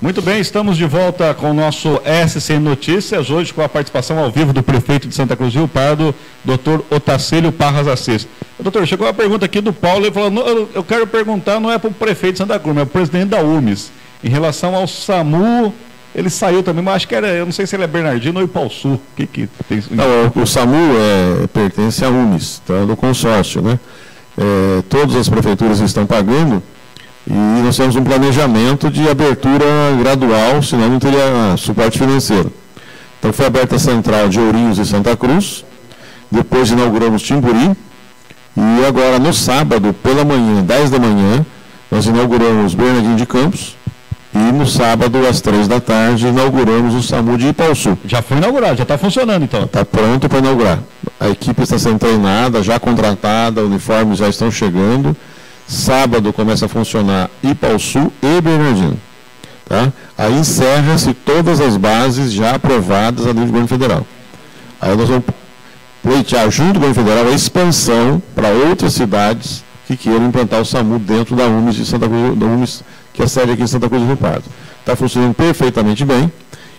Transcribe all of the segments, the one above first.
Muito bem, estamos de volta com o nosso SC Notícias, hoje com a participação ao vivo do prefeito de Santa Cruz do Rio Pardo, doutor Otacílio Parras Assis. Doutor, chegou uma pergunta aqui do Paulo, ele falou, eu quero perguntar, não é para o prefeito de Santa Cruz, mas é para o presidente da UMES, em relação ao SAMU, ele saiu também, mas acho que era, eu não sei se ele é Bernardino ou Ipauçu, o que tem? Não, o SAMU pertence à UMES, tá, do consórcio, né? Todas as prefeituras estão pagando, e nós temos um planejamento de abertura gradual, senão não teria suporte financeiro. Então foi aberta a central de Ourinhos e Santa Cruz, depois inauguramos Timburi, e agora no sábado, pela manhã, 10 da manhã, nós inauguramos Bernardino de Campos, e no sábado, às 3 da tarde, inauguramos o SAMU de Ipauçu. Já foi inaugurado, já está funcionando então? Está pronto para inaugurar. A equipe está sendo treinada, já contratada, uniformes já estão chegando. Sábado começa a funcionar Ipauçu e Bernardino. Tá? Aí encerra-se todas as bases já aprovadas a nível do governo federal. Aí nós vamos pleitear junto do governo federal a expansão para outras cidades que queiram implantar o SAMU dentro da UMES de Santa Cruz, da UMES, que é a sede aqui em Santa Cruz do Rio Pardo. Está funcionando perfeitamente bem,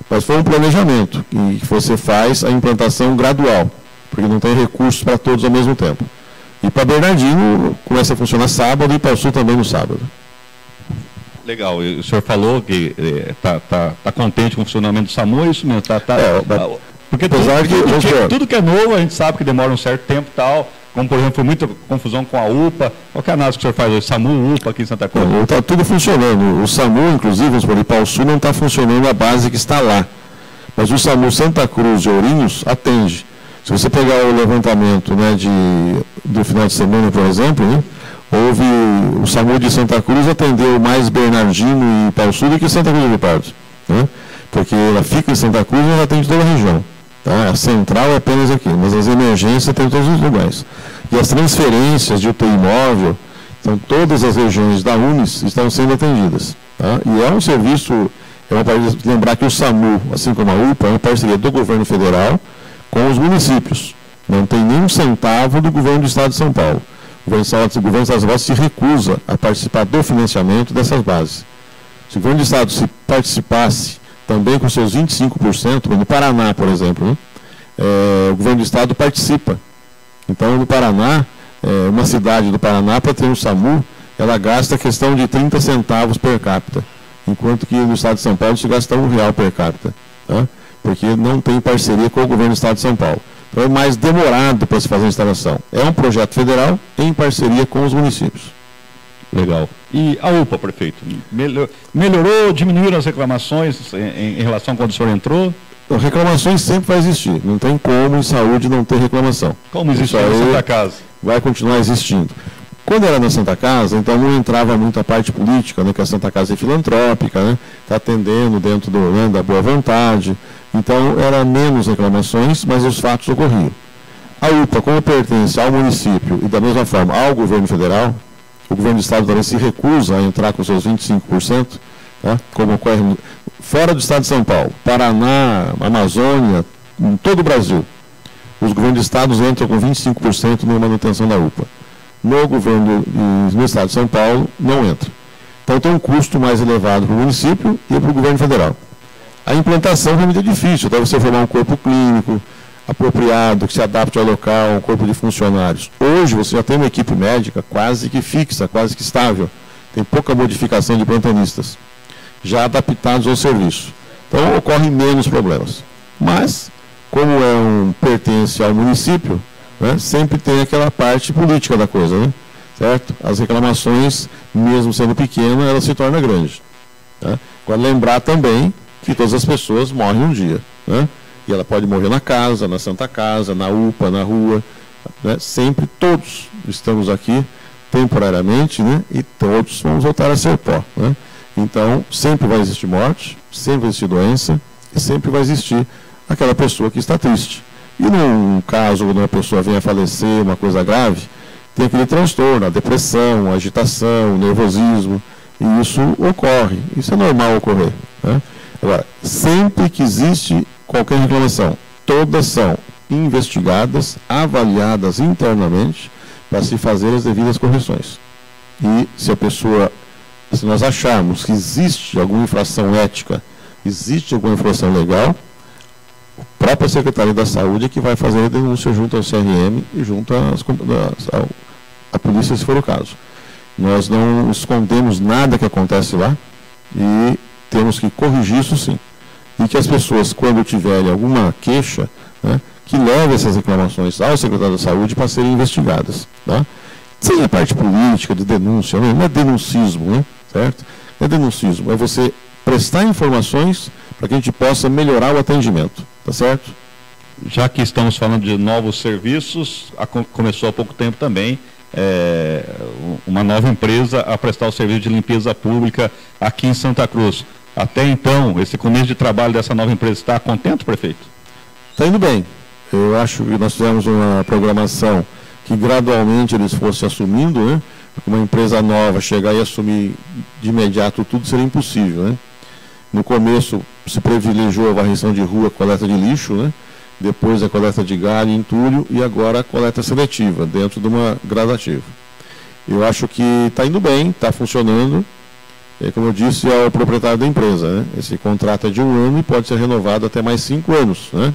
mas foi um planejamento que você faz a implantação gradual, porque não tem recursos para todos ao mesmo tempo. E para Bernardino começa a funcionar sábado e para o Sul também no sábado. Legal, o senhor falou que está contente com o funcionamento do SAMU, é isso mesmo? Porque tudo que é novo a gente sabe que demora um certo tempo e tal, como por exemplo foi muita confusão com a UPA. Qual que é a análise que o senhor faz hoje? SAMU, UPA aqui em Santa Cruz? Está tudo funcionando. O SAMU, inclusive, vamos por para o Sul não está funcionando a base que está lá. Mas o SAMU Santa Cruz de Ourinhos atende. Se você pegar o levantamento, né, do final de semana, por exemplo, né, houve o SAMU de Santa Cruz atendeu mais Bernardino e Ipauçu do que Santa Cruz do Rio Pardo, né, porque ela fica em Santa Cruz e ela atende toda a região. Tá? A central é apenas aqui, mas as emergências tem em todos os lugares. E as transferências de UTI móvel, então todas as regiões da UMES estão sendo atendidas. Tá? E é um serviço, lembrar que o SAMU, assim como a UPA, é uma parceria do governo federal com os municípios. Não tem nenhum centavo do governo do Estado de São Paulo. O governo do Estado de São Paulo se recusa a participar do financiamento dessas bases. Se o governo do Estado se participasse também com seus 25%, no Paraná, por exemplo, né, o governo do Estado participa. Então, no Paraná, uma cidade do Paraná, para ter um SAMU, ela gasta a questão de 30 centavos per capita, enquanto que no Estado de São Paulo se gasta R$1 per capita. Tá? Porque não tem parceria com o governo do Estado de São Paulo. Então é mais demorado para se fazer a instalação. É um projeto federal em parceria com os municípios. Legal. E a UPA, prefeito? Melhorou, diminuíram as reclamações em relação a quando o senhor entrou? Então, reclamações sempre vai existir. Não tem como em saúde não ter reclamação. Como existe na Santa Casa? Vai continuar existindo. Quando era na Santa Casa, então não entrava muito a parte política, né, que a Santa Casa é filantrópica, né, está atendendo dentro da boa vontade. Então, era menos reclamações, mas os fatos ocorriam. A UPA, como pertence ao município e da mesma forma ao governo federal, o governo do Estado também se recusa a entrar com seus 25%, tá, como ocorre fora do Estado de São Paulo, Paraná, Amazônia, em todo o Brasil. Os governos de estados entram com 25% na manutenção da UPA. No Estado de São Paulo, não entra. Então, tem um custo mais elevado para o município e para o governo federal. A implantação é muito difícil, até você formar um corpo clínico apropriado, que se adapte ao local, um corpo de funcionários. Hoje, você já tem uma equipe médica quase que fixa, quase que estável. Tem pouca modificação de plantonistas, já adaptados ao serviço. Então, ocorrem menos problemas. Mas, como pertence ao município, né, sempre tem aquela parte política da coisa, né? Certo? As reclamações, mesmo sendo pequenas, elas se tornam grandes. Né? Agora, lembrar também que todas as pessoas morrem um dia. Né? E ela pode morrer na casa, na Santa Casa, na UPA, na rua. Né? Sempre todos estamos aqui temporariamente, né? E todos vamos voltar a ser pó. Né? Então, sempre vai existir morte, sempre vai existir doença e sempre vai existir aquela pessoa que está triste. E num caso, quando uma pessoa vem a falecer, uma coisa grave, tem aquele transtorno, a depressão, a agitação, o nervosismo, e isso ocorre, isso é normal ocorrer. Né? Agora, sempre que existe qualquer reclamação, todas são investigadas, avaliadas internamente, para se fazer as devidas correções. E se a pessoa Se nós acharmos que existe alguma infração ética, existe alguma infração legal, a própria Secretaria da Saúde é que vai fazer a denúncia junto ao CRM e junto à polícia, se for o caso. Nós não escondemos nada que acontece lá e temos que corrigir isso sim. E que as pessoas, quando tiverem alguma queixa, né, que levem essas reclamações ao secretário da Saúde para serem investigadas. Tá? Sem a parte política, de denúncia, não é denuncismo, né? Certo? Não é denuncismo, é você prestar informações para que a gente possa melhorar o atendimento. Tá certo? Já que estamos falando de novos serviços, começou há pouco tempo também uma nova empresa a prestar o serviço de limpeza pública aqui em Santa Cruz. Até então, esse começo de trabalho dessa nova empresa, está contente, prefeito? Está indo bem. Eu acho que nós fizemos uma programação que gradualmente eles fossem assumindo, né? Porque uma empresa nova chegar e assumir de imediato tudo seria impossível, né? No começo se privilegiou a varrição de rua, coleta de lixo, né? Depois a coleta de galho e entulho e agora a coleta seletiva, dentro de uma gradativa. Eu acho que está indo bem, está funcionando. Como eu disse ao proprietário da empresa, né? Esse contrato é de 1 ano e pode ser renovado até mais 5 anos. Né?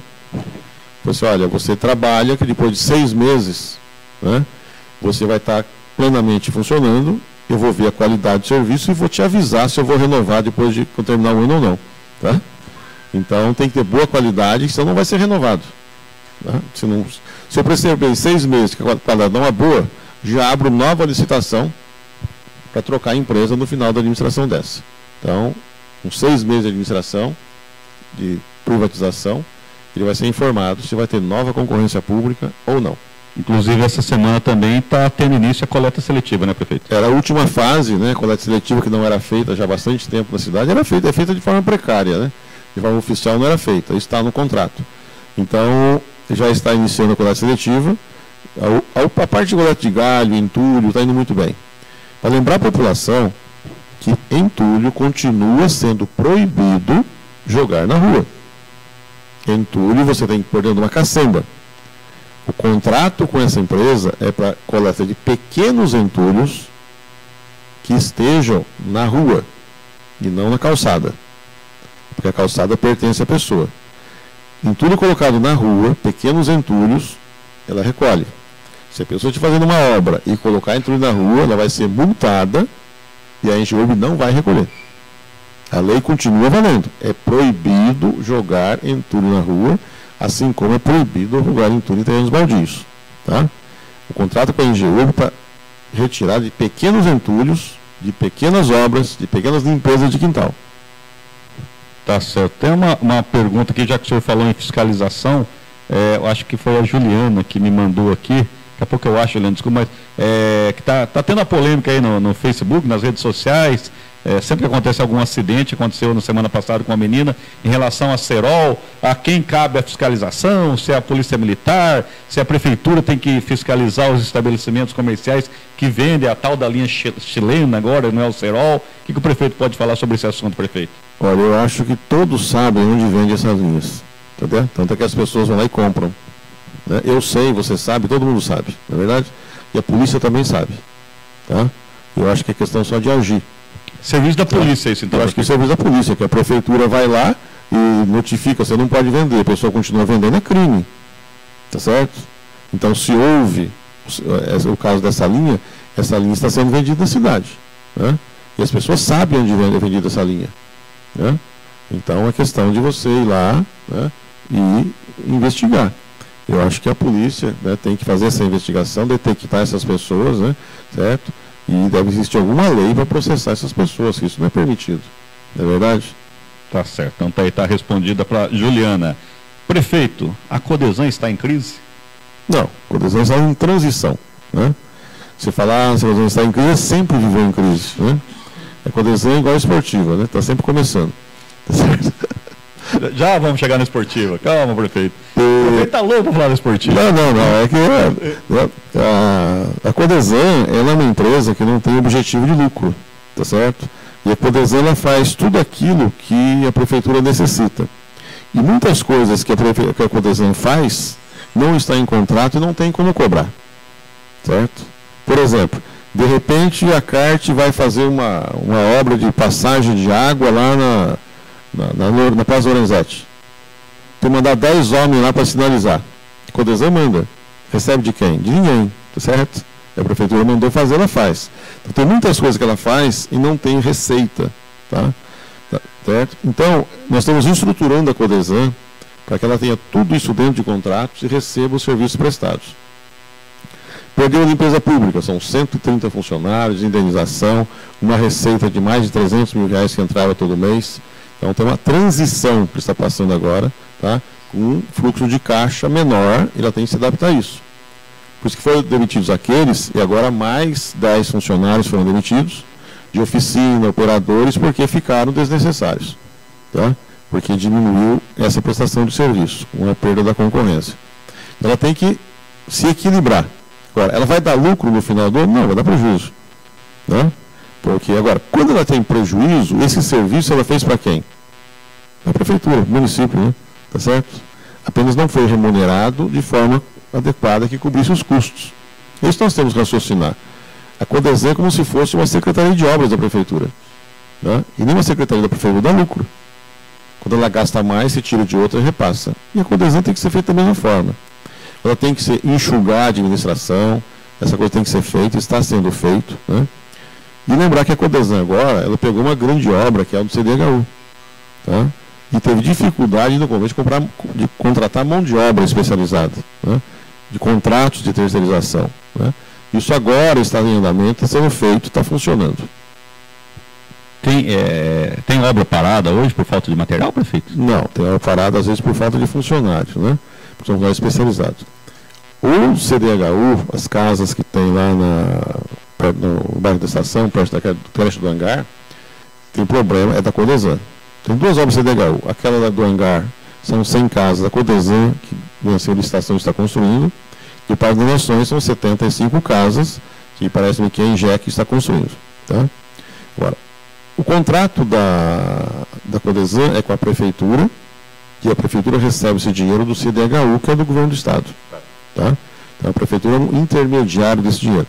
Você, olha, você trabalha que depois de 6 meses, né, você vai estar plenamente funcionando, eu vou ver a qualidade do serviço e vou te avisar se eu vou renovar depois de terminar o ano ou não. Tá? Então tem que ter boa qualidade, senão não vai ser renovado. Tá? Se eu perceber em 6 meses que a qualidade não é boa, já abro nova licitação para trocar a empresa no final da administração dessa. Então, com 6 meses de administração, de privatização, ele vai ser informado se vai ter nova concorrência pública ou não. Inclusive, essa semana também está tendo início a coleta seletiva, né, prefeito? Era a última fase, né, coleta seletiva que não era feita já há bastante tempo na cidade, é feita de forma precária, né? De forma oficial não era feita, está no contrato. Então, já está iniciando a coleta seletiva, a parte de coleta de galho, entulho, está indo muito bem. Para lembrar a população que entulho continua sendo proibido jogar na rua. Entulho você tem que pôr dentro de uma cacemba. O contrato com essa empresa é para coleta de pequenos entulhos que estejam na rua e não na calçada. Porque a calçada pertence à pessoa. Entulho colocado na rua, pequenos entulhos, ela recolhe. Se a pessoa estiver fazendo uma obra e colocar entulho na rua, ela vai ser multada e a Engeub não vai recolher. A lei continua valendo. É proibido jogar entulho na rua, assim como é proibido jogar entulho em terrenos baldios. Tá? O contrato com a Engeub para retirar de pequenos entulhos, de pequenas obras, de pequenas limpezas de quintal. Tá certo. Tem uma pergunta aqui, já que o senhor falou em fiscalização, eu acho que foi a Juliana que me mandou aqui. Daqui a pouco eu acho, Juliana, desculpa, mas que tá tendo a polêmica aí no Facebook, nas redes sociais, sempre que acontece algum acidente, aconteceu na semana passada com uma menina, em relação a cerol, a quem cabe a fiscalização, se é a polícia militar, se a prefeitura tem que fiscalizar os estabelecimentos comerciais que vendem a tal da linha chilena agora, não é o cerol. O que o prefeito pode falar sobre esse assunto, prefeito? Olha, eu acho que todos sabem onde vende essas linhas, entendeu? Tanto é que as pessoas vão lá e compram. Né? Eu sei, você sabe, todo mundo sabe, não é verdade? E a polícia também sabe. Tá? Eu acho que é questão só de agir. Serviço da polícia, isso então? Eu acho que é serviço da polícia, que a prefeitura vai lá e notifica, você não pode vender, a pessoa continua vendendo, é crime. Tá certo? Então, se houve o caso dessa linha, essa linha está sendo vendida na cidade. Né? E as pessoas sabem onde é vendida essa linha. Né? Então, é questão de você ir lá, né, e investigar. Eu acho que a polícia, né, tem que fazer essa investigação, detectar essas pessoas, né, certo? E deve existir alguma lei para processar essas pessoas, que isso não é permitido. Não é verdade? Tá certo. Então tá aí, tá respondida para Juliana. Prefeito, a Codesan está em crise? Não, a Codesan está em transição. Né? Se falar se a Codesan está em crise, sempre viveu em crise. Né? A Codesan é igual a esportiva, né? Está sempre começando. Tá certo? Já vamos chegar na esportiva. Calma, prefeito. O prefeito está louco para falar da esportiva. Não. É que a Codesan ela é uma empresa que não tem objetivo de lucro. Tá certo? E a Codesan ela faz tudo aquilo que a prefeitura necessita. E muitas coisas que a Codesan faz não está em contrato e não tem como cobrar. Certo? Por exemplo, De repente, a CART vai fazer uma obra de passagem de água lá na Praça Lorenzetti. Tem que mandar 10 homens lá para sinalizar. A Codesan manda. Recebe de quem? De ninguém, tá certo? A prefeitura mandou fazer, ela faz. Então, tem muitas coisas que ela faz e não tem receita, tá? Certo? Então, nós estamos estruturando a Codesan para que ela tenha tudo isso dentro de contratos e receba os serviços prestados. Perdeu a limpeza pública, são 130 funcionários, indenização, uma receita de mais de 300 mil reais que entrava todo mês. Então tem uma transição que está passando agora, tá? Com um fluxo de caixa menor, e ela tem que se adaptar a isso. Por isso que foram demitidos aqueles, e agora mais 10 funcionários foram demitidos, de oficina, operadores, porque ficaram desnecessários. Tá? Porque diminuiu essa prestação de serviço, com a perda da concorrência. Ela tem que se equilibrar. Agora, ela vai dar lucro no final do ano? Não, vai dar prejuízo. Né? Porque, agora, quando ela tem prejuízo, esse serviço ela fez para quem? Para a prefeitura, município, né? Tá certo? Apenas não foi remunerado de forma adequada que cobrisse os custos. Isso nós temos que raciocinar. A Codesan é como se fosse uma secretaria de obras da prefeitura. Né? E nenhuma secretaria da prefeitura dá lucro. Quando ela gasta mais, se tira de outra e repassa. E a Codesan tem que ser feita da mesma forma. Ela tem que enxugar a administração, essa coisa tem que ser feita, está sendo feito. Né? E lembrar que a Codesan agora, ela pegou uma grande obra, que é a do CDHU. Tá? E teve dificuldade no começo de contratar mão de obra especializada, né? De contratos de terceirização. Né? Isso agora está em andamento, está sendo feito, está funcionando. Tem obra parada hoje por falta de material, prefeito? Não, tem obra parada às vezes por falta de funcionários, né? Porque são lugares especializados. O CDHU, as casas que tem lá no bairro da Estação, perto da creche do Hangar, tem problema, é da Codesan. Tem 2 obras CDHU. Aquela do Hangar são 100 casas da Codesan, que venceu a licitação está construindo. E o Parque das Nações são 75 casas, que parece-me que a INGEC está construindo. Tá? Agora, o contrato da Codesan é com a Prefeitura, e a Prefeitura recebe esse dinheiro do CDHU, que é do Governo do Estado. Tá? Então, a Prefeitura é um intermediário desse dinheiro.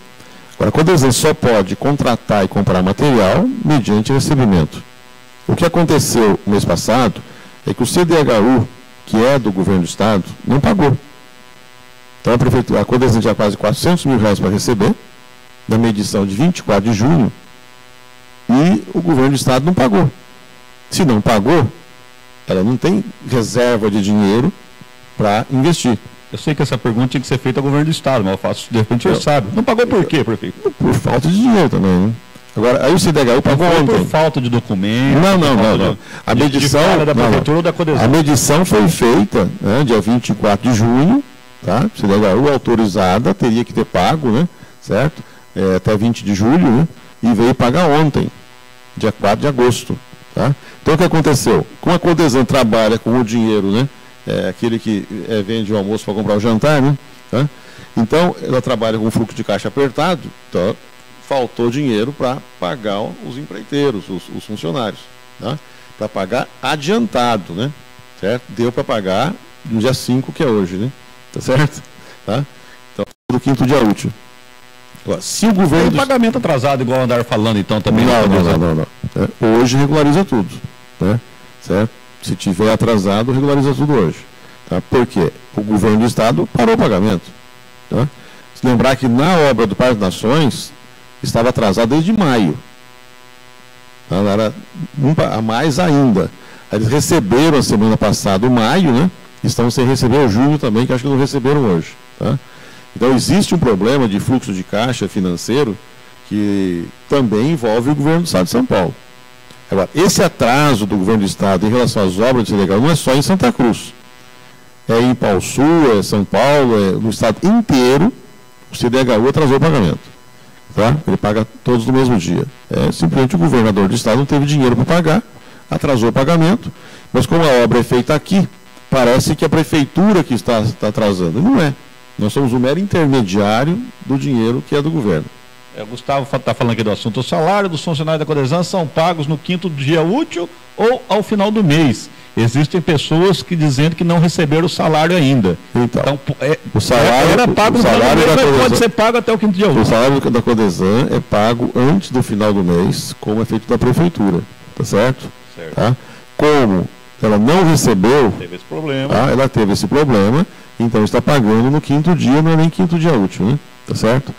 Agora, a Codesan só pode contratar e comprar material mediante recebimento. O que aconteceu no mês passado é que o CDHU, que é do Governo do Estado, não pagou. Então a Codesan tinha quase 400 mil reais para receber, na medição de 24 de junho, e o Governo do Estado não pagou. Se não pagou, ela não tem reserva de dinheiro para investir. Eu sei que essa pergunta tinha que ser feita ao Governo do Estado, mas eu faço, de repente o senhor sabe. Não pagou por quê, prefeito? Por falta de dinheiro também, né? Agora, aí o CDHU pagou ontem. Por falta de documento. Não. A medição da Prefeitura ou da Codesan. A medição foi feita, né, dia 24 de junho, tá? CDHU autorizada, teria que ter pago, né? Certo? Até 20 de julho, né? E veio pagar ontem, dia 4 de agosto. Tá? Então o que aconteceu? Como a Codesan trabalha com o dinheiro, né? Aquele que vende o almoço para comprar o jantar, né? Tá? Então ela trabalha com fluxo de caixa apertado, então faltou dinheiro para pagar os empreiteiros, os funcionários, tá? Para pagar adiantado, né? Certo? Deu para pagar no dia 5, que é hoje, né? Tá certo? Tá? Então, do 5º dia útil. Agora, se o governo... Tem pagamento atrasado, igual andaram falando, então, também? Não. Hoje regulariza tudo, né? Certo? Se tiver atrasado, regulariza tudo hoje. Tá? Por quê? O governo do Estado parou o pagamento. Tá? Se lembrar que na obra do Parque das Nações, estava atrasado desde maio. Tá? Era a mais ainda. Eles receberam a semana passada o maio, né? Estão sem receber o junho também, que acho que não receberam hoje. Tá? Então existe um problema de fluxo de caixa financeiro que também envolve o governo do Estado de São Paulo. Agora, esse atraso do governo do Estado em relação às obras de CDHU não é só em Santa Cruz. É em Pau Sul, é São Paulo, no estado inteiro, o CDHU atrasou o pagamento. Tá? Ele paga todos no mesmo dia. Simplesmente o governador do estado não teve dinheiro para pagar, atrasou o pagamento, mas como a obra é feita aqui, parece que a prefeitura que está atrasando. Não é. Nós somos um mero intermediário do dinheiro que é do governo. O Gustavo está falando aqui do assunto. O salário dos funcionários da Codesan são pagos no 5º dia útil ou ao final do mês. existem pessoas que dizendo que não receberam o salário ainda. Então o salário era pago no final do mês, mas pode ser pago até o quinto dia útil. O salário da Codesan é pago antes do final do mês, como é feito da prefeitura, tá certo? Certo. Tá? Como ela não recebeu, teve esse problema. Tá? Ela teve esse problema, então está pagando no quinto dia, não é nem quinto dia útil, né? Tá certo?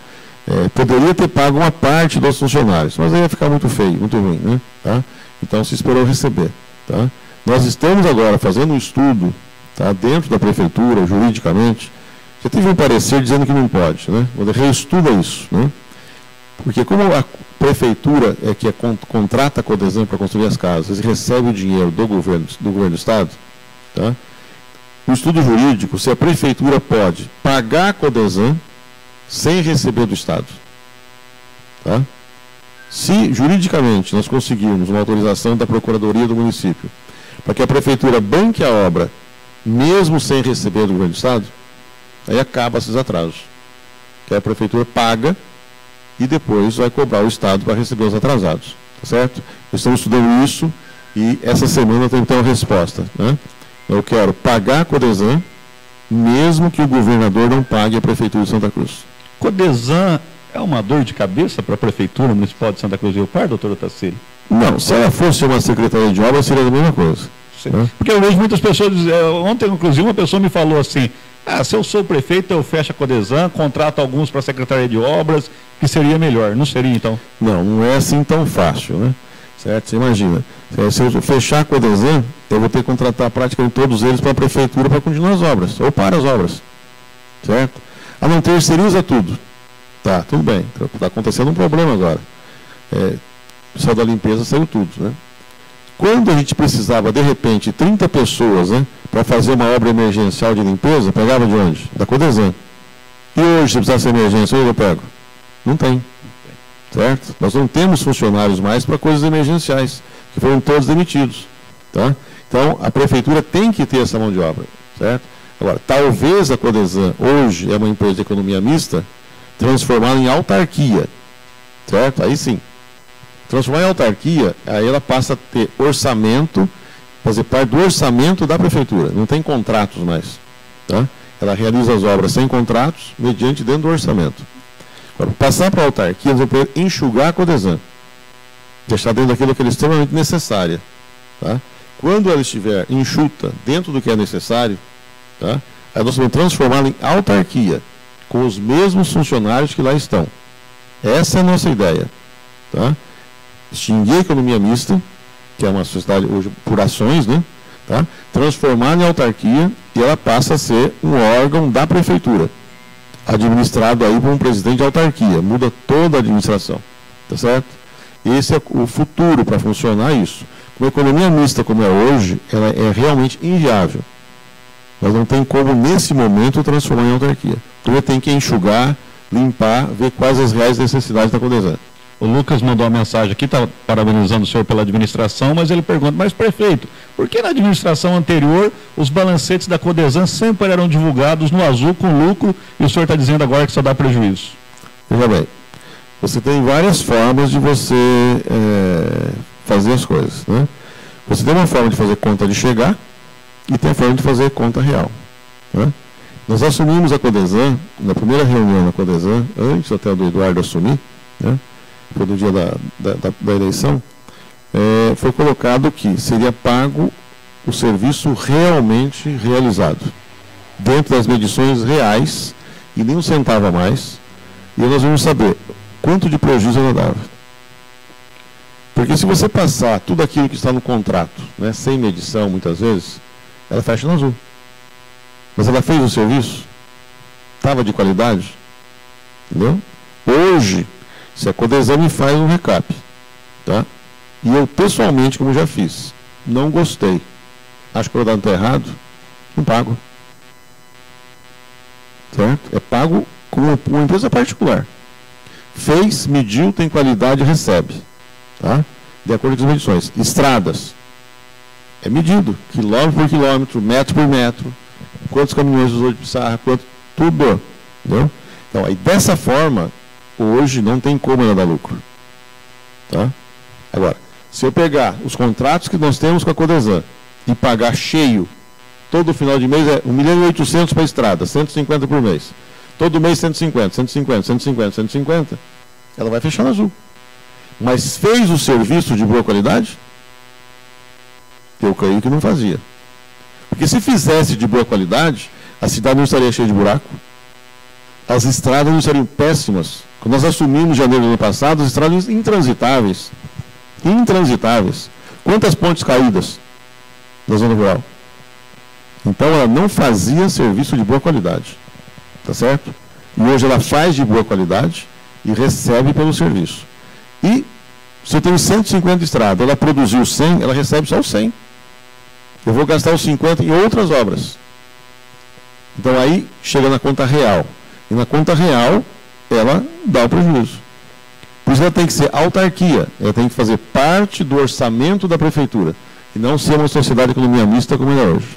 Poderia ter pago uma parte dos funcionários, mas aí ia ficar muito feio, muito ruim, né? Tá? Então se esperou receber. Tá? Nós estamos agora fazendo um estudo, tá, dentro da prefeitura, juridicamente. Já teve um parecer dizendo que não pode, né? Reestuda isso, né? Porque como a prefeitura contrata a Codesan para construir as casas e recebe o dinheiro do governo do Estado, tá? O estudo jurídico, se a prefeitura pode pagar a Codesan sem receber do Estado. Tá? Se juridicamente nós conseguirmos uma autorização da Procuradoria do município para que a prefeitura banque a obra, mesmo sem receber do governo do Estado, aí acaba esses atrasos. Que a prefeitura paga e depois vai cobrar o Estado para receber os atrasados. Tá certo? Estamos estudando isso e essa semana tem então a resposta. Né? Eu quero pagar a Codesan, mesmo que o governador não pague a Prefeitura de Santa Cruz. Codesan é uma dor de cabeça para a Prefeitura Municipal de Santa Cruz do Rio Pardo, doutor Otacílio? Não, se ela fosse uma Secretaria de Obras, seria a mesma coisa. Né? Porque eu vejo muitas pessoas, ontem inclusive uma pessoa me falou assim, se eu sou prefeito, eu fecho a Codesan, contrato alguns para a Secretaria de Obras, que seria melhor, não seria então? Não é assim tão fácil, né? Certo? Você imagina, se eu fechar a Codesan, eu vou ter que contratar praticamente todos eles para a Prefeitura para continuar as obras, ou para as obras. Certo? A não terceiriza tudo. Tá, tudo bem. Está acontecendo um problema agora. O pessoal da limpeza saiu tudo, né? Quando a gente precisava, de repente, 30 pessoas, né, para fazer uma obra emergencial de limpeza, pegava de onde? Da Codesan. E hoje, se precisar ser emergência, eu pego? Não tem. Certo? Nós não temos funcionários mais para coisas emergenciais, que foram todos demitidos. Tá? Então, a prefeitura tem que ter essa mão de obra. Certo? Agora, talvez a Codesan, hoje, é uma empresa de economia mista, transformá-la em autarquia. Certo? Aí sim. Transformar em autarquia, aí ela passa a ter orçamento, fazer parte do orçamento da prefeitura. Não tem contratos mais. Tá? Ela realiza as obras sem contratos, mediante dentro do orçamento. Agora, passar para a autarquia, nós vamos poder enxugar a Codesan. Deixar dentro daquilo que é extremamente necessária. Tá? Quando ela estiver enxuta dentro do que é necessário, tá? Aí nós vamos transformá-la em autarquia, com os mesmos funcionários que lá estão. Essa é a nossa ideia. Tá? Extinguir a economia mista, que é uma sociedade hoje por ações, né? Tá? Transformar em autarquia e ela passa a ser um órgão da prefeitura, administrado aí por um presidente de autarquia, muda toda a administração, tá certo? Esse é o futuro para funcionar isso. Uma economia mista como é hoje, ela é realmente inviável. Mas não tem como, nesse momento, transformar em autarquia. Então tem que enxugar, limpar, ver quais as reais necessidades da Codesan. O Lucas mandou uma mensagem aqui, está parabenizando o senhor pela administração, mas ele pergunta, mas prefeito, por que na administração anterior os balancetes da Codesan sempre eram divulgados no azul com lucro e o senhor está dizendo agora que só dá prejuízo? Veja bem, você tem várias formas de você fazer as coisas. Né? Você tem uma forma de fazer conta de chegar e tem a forma de fazer conta real. Né? Nós assumimos a Codesan, na primeira reunião da Codesan, antes até do Eduardo assumir, né? Foi no dia da eleição, foi colocado que seria pago o serviço realmente realizado, dentro das medições reais, e nem um centavo a mais, e nós vamos saber quanto de prejuízo ela dava. Porque se você passar tudo aquilo que está no contrato, né, sem medição, muitas vezes, ela fecha no azul. Mas ela fez o serviço? Estava de qualidade? Entendeu? Hoje, se a Codesan me faz um recap, tá? E eu, pessoalmente, como já fiz, não gostei, acho que o dado está errado, não pago. Certo? É pago como uma empresa particular. Fez, mediu, tem qualidade, recebe. Tá? De acordo com as medições. Estradas. É medido, quilômetro por quilômetro, metro por metro, quantos caminhões usou de pissarra, quanto, tudo. Entendeu? Então, aí dessa forma, hoje não tem como ela dar lucro. Tá? Agora, se eu pegar os contratos que nós temos com a Codesan e pagar cheio, todo final de mês é 1.800.000 para a estrada, 150 por mês. Todo mês 150, 150, 150, 150, ela vai fechar no azul. Mas fez o serviço de boa qualidade? Eu creio que não fazia. Porque se fizesse de boa qualidade, a cidade não estaria cheia de buraco, as estradas não seriam péssimas. Quando nós assumimos em janeiro do ano passado, as estradas intransitáveis. Intransitáveis. Quantas pontes caídas na zona rural? Então ela não fazia serviço de boa qualidade. Tá certo? E hoje ela faz de boa qualidade e recebe pelo serviço. E se eu tenho 150 estradas, ela produziu 100, ela recebe só os 100. Eu vou gastar os 50 em outras obras. Então aí chega na conta real. E na conta real, ela dá o prejuízo. Por isso ela tem que ser autarquia. Ela tem que fazer parte do orçamento da prefeitura. E não ser uma sociedade de economia mista como ela é hoje.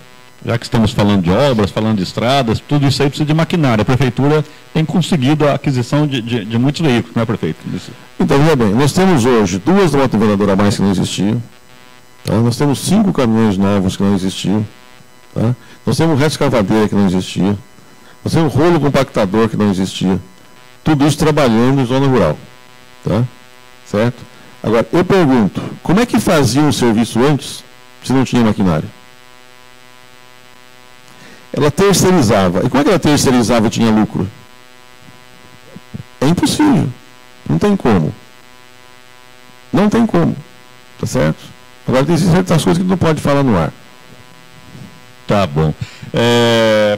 Já que estamos falando de obras, falando de estradas, tudo isso aí precisa de maquinário. A prefeitura tem conseguido a aquisição de muitos veículos, não é, prefeito? Então, veja bem, nós temos hoje 2 motovedadoras a mais que não existiam. Tá? Nós temos 5 caminhões novos que não existiam. Tá? Nós temos resto escavadeira que não existia. Nós temos rolo compactador que não existia. Tudo isso trabalhando em zona rural. Tá? Certo? Agora, eu pergunto, como é que faziam o serviço antes se não tinha maquinário? Ela terceirizava. E como é que ela terceirizava e tinha lucro? É impossível. Não tem como. Não tem como. Tá certo? Agora tem certas coisas que não pode falar no ar. Tá bom.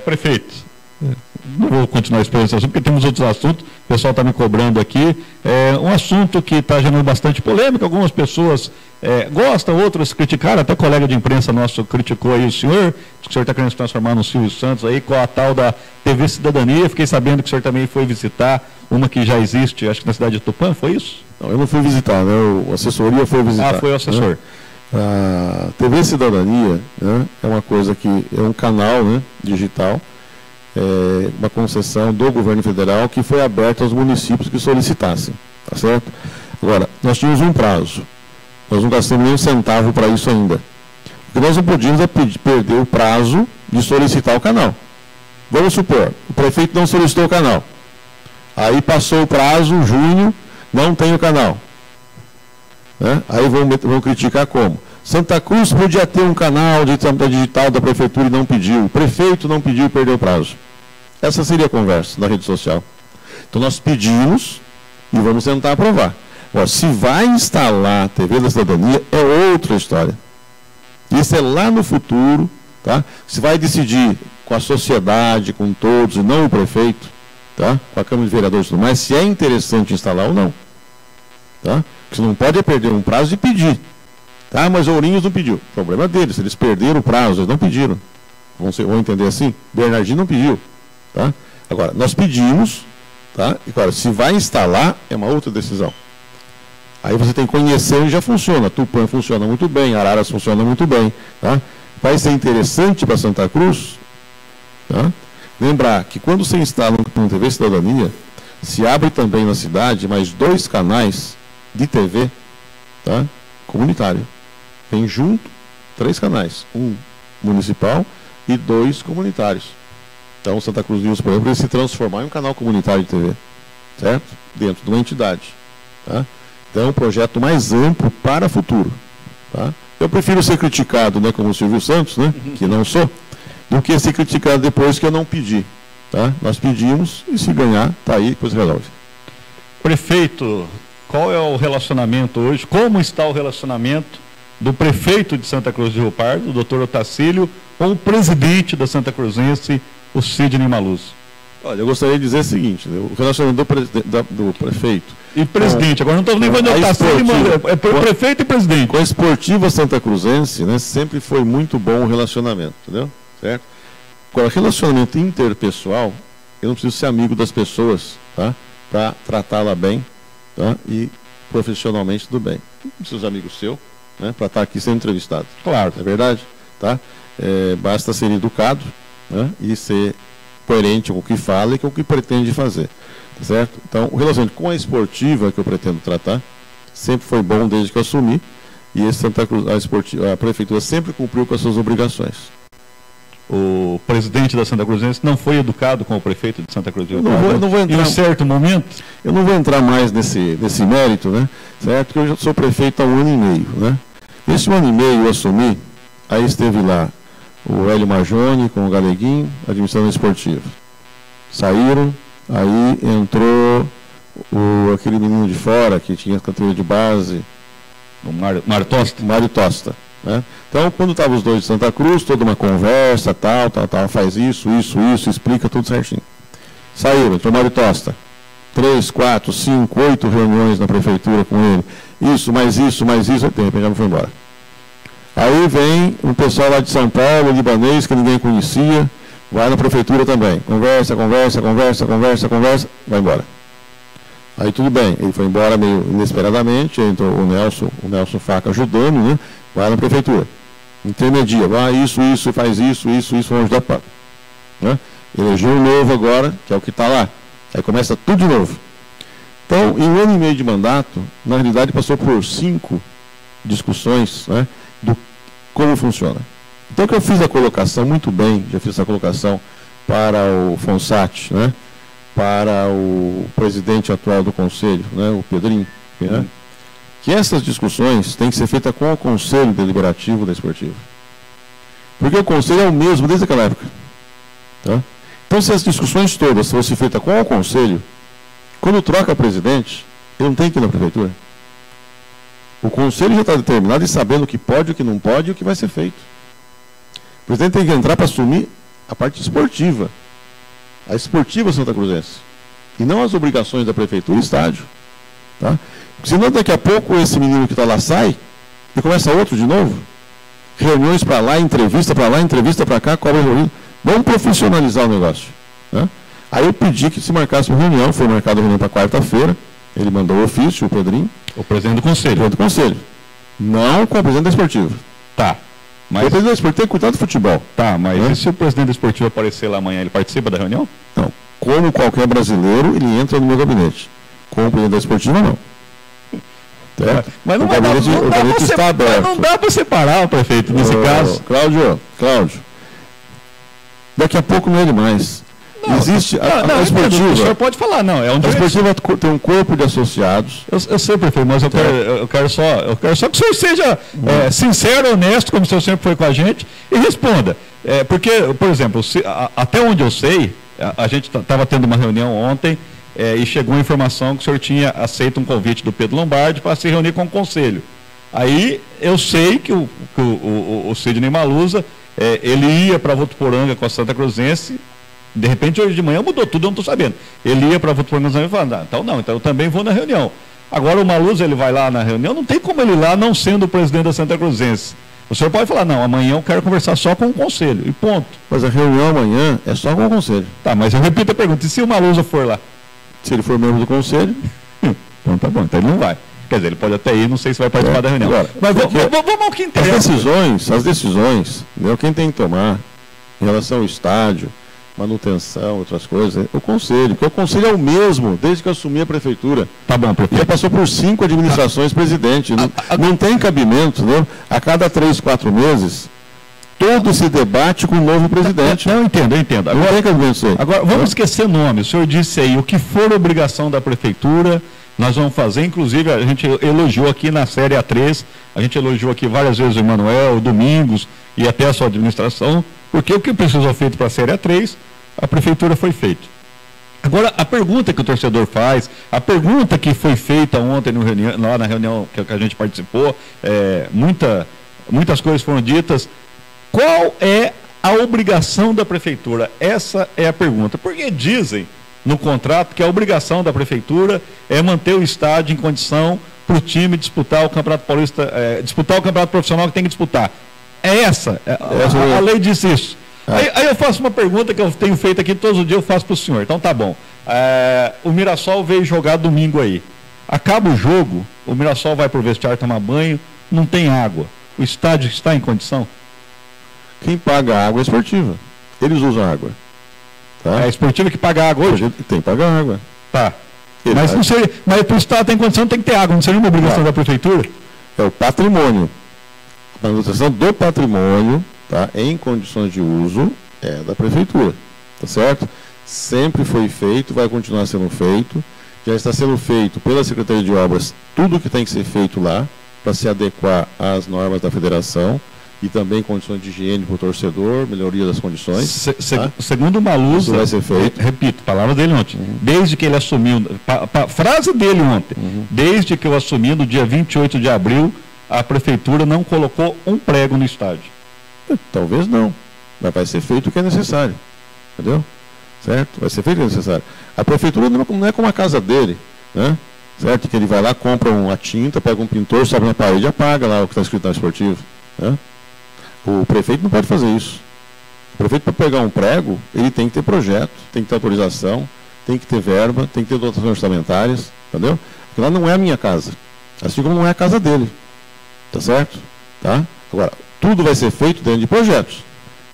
Prefeito, não vou continuar explorando esse assunto, porque temos outros assuntos, o pessoal está me cobrando aqui. Um assunto que está gerando bastante polêmica, algumas pessoas gostam, outras criticaram, até colega de imprensa nosso criticou aí o senhor, que o senhor está querendo se transformar no Silvio Santos aí, com a tal da TV Cidadania. Fiquei sabendo que o senhor também foi visitar uma que já existe, acho que na cidade de Tupã, foi isso? Não, eu não fui visitar, né? A assessoria foi visitar. Ah, foi o assessor. Né? A TV Cidadania, né, é uma coisa que é um canal, né, digital, uma concessão do governo federal que foi aberta aos municípios que solicitassem, tá certo? Agora, nós tínhamos um prazo, nós não gastamos nem um centavo para isso ainda. O que nós não podíamos é perder o prazo de solicitar o canal. Vamos supor, o prefeito não solicitou o canal, aí passou o prazo, junho, não tem o canal. Né? Aí vão criticar como? Santa Cruz podia ter um canal de digital da prefeitura e não pediu. O prefeito não pediu e perdeu o prazo. Essa seria a conversa na rede social. Então nós pedimos e vamos tentar aprovar. Agora, se vai instalar a TV da Cidadania, é outra história. Isso é lá no futuro, tá? Se vai decidir com a sociedade, com todos, e não o prefeito, tá? Com a Câmara de Vereadores e tudo mais, se é interessante instalar ou não. Tá? Você não pode perder um prazo e pedir. Tá? Mas Ourinhos não pediu. O problema deles, eles perderam o prazo, eles não pediram. Vão entender assim? Bernardino não pediu. Tá? Agora, nós pedimos, tá? E agora, se vai instalar, é uma outra decisão. Aí você tem que conhecer e já funciona. Tupã funciona muito bem, Araras funciona muito bem. Tá? Vai ser interessante para Santa Cruz, tá? Lembrar que quando você instala uma TV Cidadania, se abre também na cidade mais 2 canais de TV, tá? Comunitário. Vem junto 3 canais, um municipal e 2 comunitários. Então, Santa Cruz News, por exemplo, vai se transformar em um canal comunitário de TV, certo? Dentro de uma entidade. Tá? Então, é um projeto mais amplo para o futuro. Tá? Eu prefiro ser criticado, né, como o Silvio Santos, né, que não sou, do que ser criticado depois que eu não pedi. Tá? Nós pedimos e se ganhar, está aí, depois resolve. Prefeito, qual é o relacionamento hoje? Como está o relacionamento do prefeito de Santa Cruz do Rio Pardo, o doutor Otacílio, com o presidente da Santa Cruzense, o Sidney Maluz? Olha, eu gostaria de dizer o seguinte, né, o relacionamento do prefeito... E presidente, agora não estou nem falando Otacílio, é prefeito e presidente. Com a Esportiva Santa Cruzense, né, sempre foi muito bom o relacionamento, entendeu? Certo? Agora, relacionamento interpessoal, eu não preciso ser amigo das pessoas, tá? Para tratá-la bem, tá? E profissionalmente tudo bem. Não preciso ser amigo seu, né? Para estar aqui sendo entrevistado. Claro. É verdade? Tá? Basta ser educado, né? E ser coerente com o que fala e com o que pretende fazer. Tá certo? Então, o relacionamento com a Esportiva que eu pretendo tratar sempre foi bom desde que eu assumi. e esse Santa Cruz, a prefeitura sempre cumpriu com as suas obrigações. O presidente da Santa Cruzense não foi educado com o prefeito de Santa Cruz do Rio? Eu não vou entrar, em um certo momento? Eu não vou entrar mais nesse mérito, né? Certo? Porque eu já sou prefeito há 1 ano e meio, né? Nesse 1 ano e meio eu assumi, aí esteve lá o Hélio Majone com o Galeguinho, administração esportiva. Saíram, aí entrou aquele menino de fora que tinha categoria de base. O Mário Tosta. Mário Tosta. Né? Então, quando estavam os dois de Santa Cruz, toda uma conversa, tal, faz isso, explica tudo certinho. Saíram, entrou Mário Tosta. 3, 4, 5, 8 reuniões na prefeitura com ele. Isso, mais isso, de repente já foi embora. Aí vem um pessoal lá de São Paulo, libanês, que ninguém conhecia, vai na prefeitura também. Conversa, vai embora. Aí tudo bem, ele foi embora meio inesperadamente, entrou o Nelson Faca ajudando, né? Vai na prefeitura. Intermedia, vai isso, faz isso, vamos ajudar para. Né? Elegeu um novo agora, que é o que está lá. Aí começa tudo de novo. Então, em 1 ano e meio de mandato, na realidade passou por 5 discussões, né, do como funciona. Então, que eu fiz a colocação muito bem, já fiz essa colocação para o Fonsati, né, para o presidente atual do Conselho, né, o Pedrinho, né, que essas discussões têm que ser feitas com o Conselho Deliberativo da Esportiva. Porque o Conselho é o mesmo desde aquela época. Tá? Então, se as discussões todas fossem feitas com o Conselho, quando troca o presidente, ele não tem que ir na prefeitura. O Conselho já está determinado e sabendo o que pode, o que não pode e o que vai ser feito. O presidente tem que entrar para assumir a parte esportiva. A esportiva Santa Cruzense. E não as obrigações da prefeitura e estádio. Tá? Senão daqui a pouco esse menino que está lá sai e começa outro de novo. Reuniões para lá, entrevista para cá, cobra reunião. Vamos profissionalizar o negócio. Né? Aí eu pedi que se marcasse uma reunião, foi marcada a reunião para quarta-feira. Ele mandou o ofício, o Pedrinho. O presidente do Conselho. O presidente do Conselho. Não com o presidente da Esportiva. Tá. Mas... O presidente da Esportiva tem que cuidar do futebol. Tá, mas e se o presidente da Esportiva aparecer lá amanhã, ele participa da reunião? Não. Como qualquer brasileiro, ele entra no meu gabinete. Como o presidente da Esportiva, não. Mas não dá para separar o prefeito nesse caso. Cláudio, daqui a pouco não é demais. Não, existe a esportiva. O senhor pode falar, não. É um a esportiva tem um corpo de associados. Eu sei, prefeito, mas eu quero só que o senhor seja sincero, honesto, como o senhor sempre foi com a gente, e responda. Porque, por exemplo, até onde eu sei, a gente estava tendo uma reunião ontem. E chegou a informação que o senhor tinha aceito um convite do Pedro Lombardi para se reunir com o Conselho. Aí eu sei que o Sidney Maluza, ele ia para Votuporanga com a Santa Cruzense, de repente hoje de manhã mudou tudo, eu não estou sabendo. Ele ia para Votuporanga e falou, então eu também vou na reunião. Agora o Maluza, ele vai lá na reunião, não tem como ele ir lá não sendo o presidente da Santa Cruzense. O senhor pode falar, não, amanhã eu quero conversar só com o Conselho, e ponto. Mas a reunião amanhã é só com o Conselho. Tá, mas eu repito a pergunta, e se o Maluza for lá? Se ele for membro do Conselho, então tá bom, então ele não vai. Quer dizer, ele pode até ir, não sei se vai participar da reunião. Agora, mas vamos ao que interessa. As decisões, né, quem tem que tomar em relação ao estádio, manutenção, outras coisas, é o Conselho. Porque o Conselho é o mesmo desde que eu assumi a prefeitura. Tá bom, prefeito. Já passou por 5 administrações presidente. Não tem cabimento, né? A cada 3, 4 meses... Todo se debate com o novo presidente. Não, eu entendo. Agora, vamos esquecer nome. O senhor disse aí, o que for obrigação da prefeitura, nós vamos fazer. Inclusive, a gente elogiou aqui na série A3, a gente elogiou aqui várias vezes o Emanuel, o Domingos e até a sua administração, porque o que precisou feito para a série A3, a prefeitura foi feito. Agora, a pergunta que o torcedor faz, a pergunta que foi feita ontem lá na reunião que a gente participou, muitas coisas foram ditas. Qual é a obrigação da prefeitura? Essa é a pergunta. Porque dizem no contrato que a obrigação da prefeitura é manter o estádio em condição para o time disputar o Campeonato Paulista, disputar o Campeonato Profissional que tem que disputar. A lei diz isso. Aí eu faço uma pergunta que eu tenho feito aqui todos os dias, eu faço para o senhor. Então tá bom. O Mirassol veio jogar domingo aí. Acaba o jogo, o Mirassol vai para o vestiário tomar banho, não tem água. O estádio está em condição? Quem paga a água é a esportiva. Eles usam água. Tá? É a esportiva que paga a água hoje? Tem que pagar água. Tá. Mas para o Estado tem condição, tem que ter água. Não seria uma obrigação da prefeitura? é o patrimônio. A manutenção do patrimônio, tá, em condições de uso, é da prefeitura, tá certo? Sempre foi feito, vai continuar sendo feito, já está sendo feito pela Secretaria de Obras tudo o que tem que ser feito lá, para se adequar às normas da federação, e também condições de higiene para o torcedor, melhoria das condições. Segundo o Maluza, vai ser feito. Repito, palavra dele ontem, desde que ele assumiu, frase dele ontem, desde que eu assumi no dia 28 de abril, a prefeitura não colocou um prego no estádio. Talvez não, mas vai ser feito o que é necessário, entendeu? Certo? Vai ser feito o que é necessário. A prefeitura não é como a casa dele, né? Certo? Que ele vai lá, compra uma tinta, pega um pintor, sobe na parede e apaga lá o que está escrito na esportiva, né? O prefeito não pode fazer isso. O prefeito, para pegar um prego, ele tem que ter projeto, tem que ter autorização, tem que ter verba, tem que ter dotações orçamentárias, entendeu? Porque lá não é a minha casa, assim como não é a casa dele, tá certo? Tá? Agora, tudo vai ser feito dentro de projetos.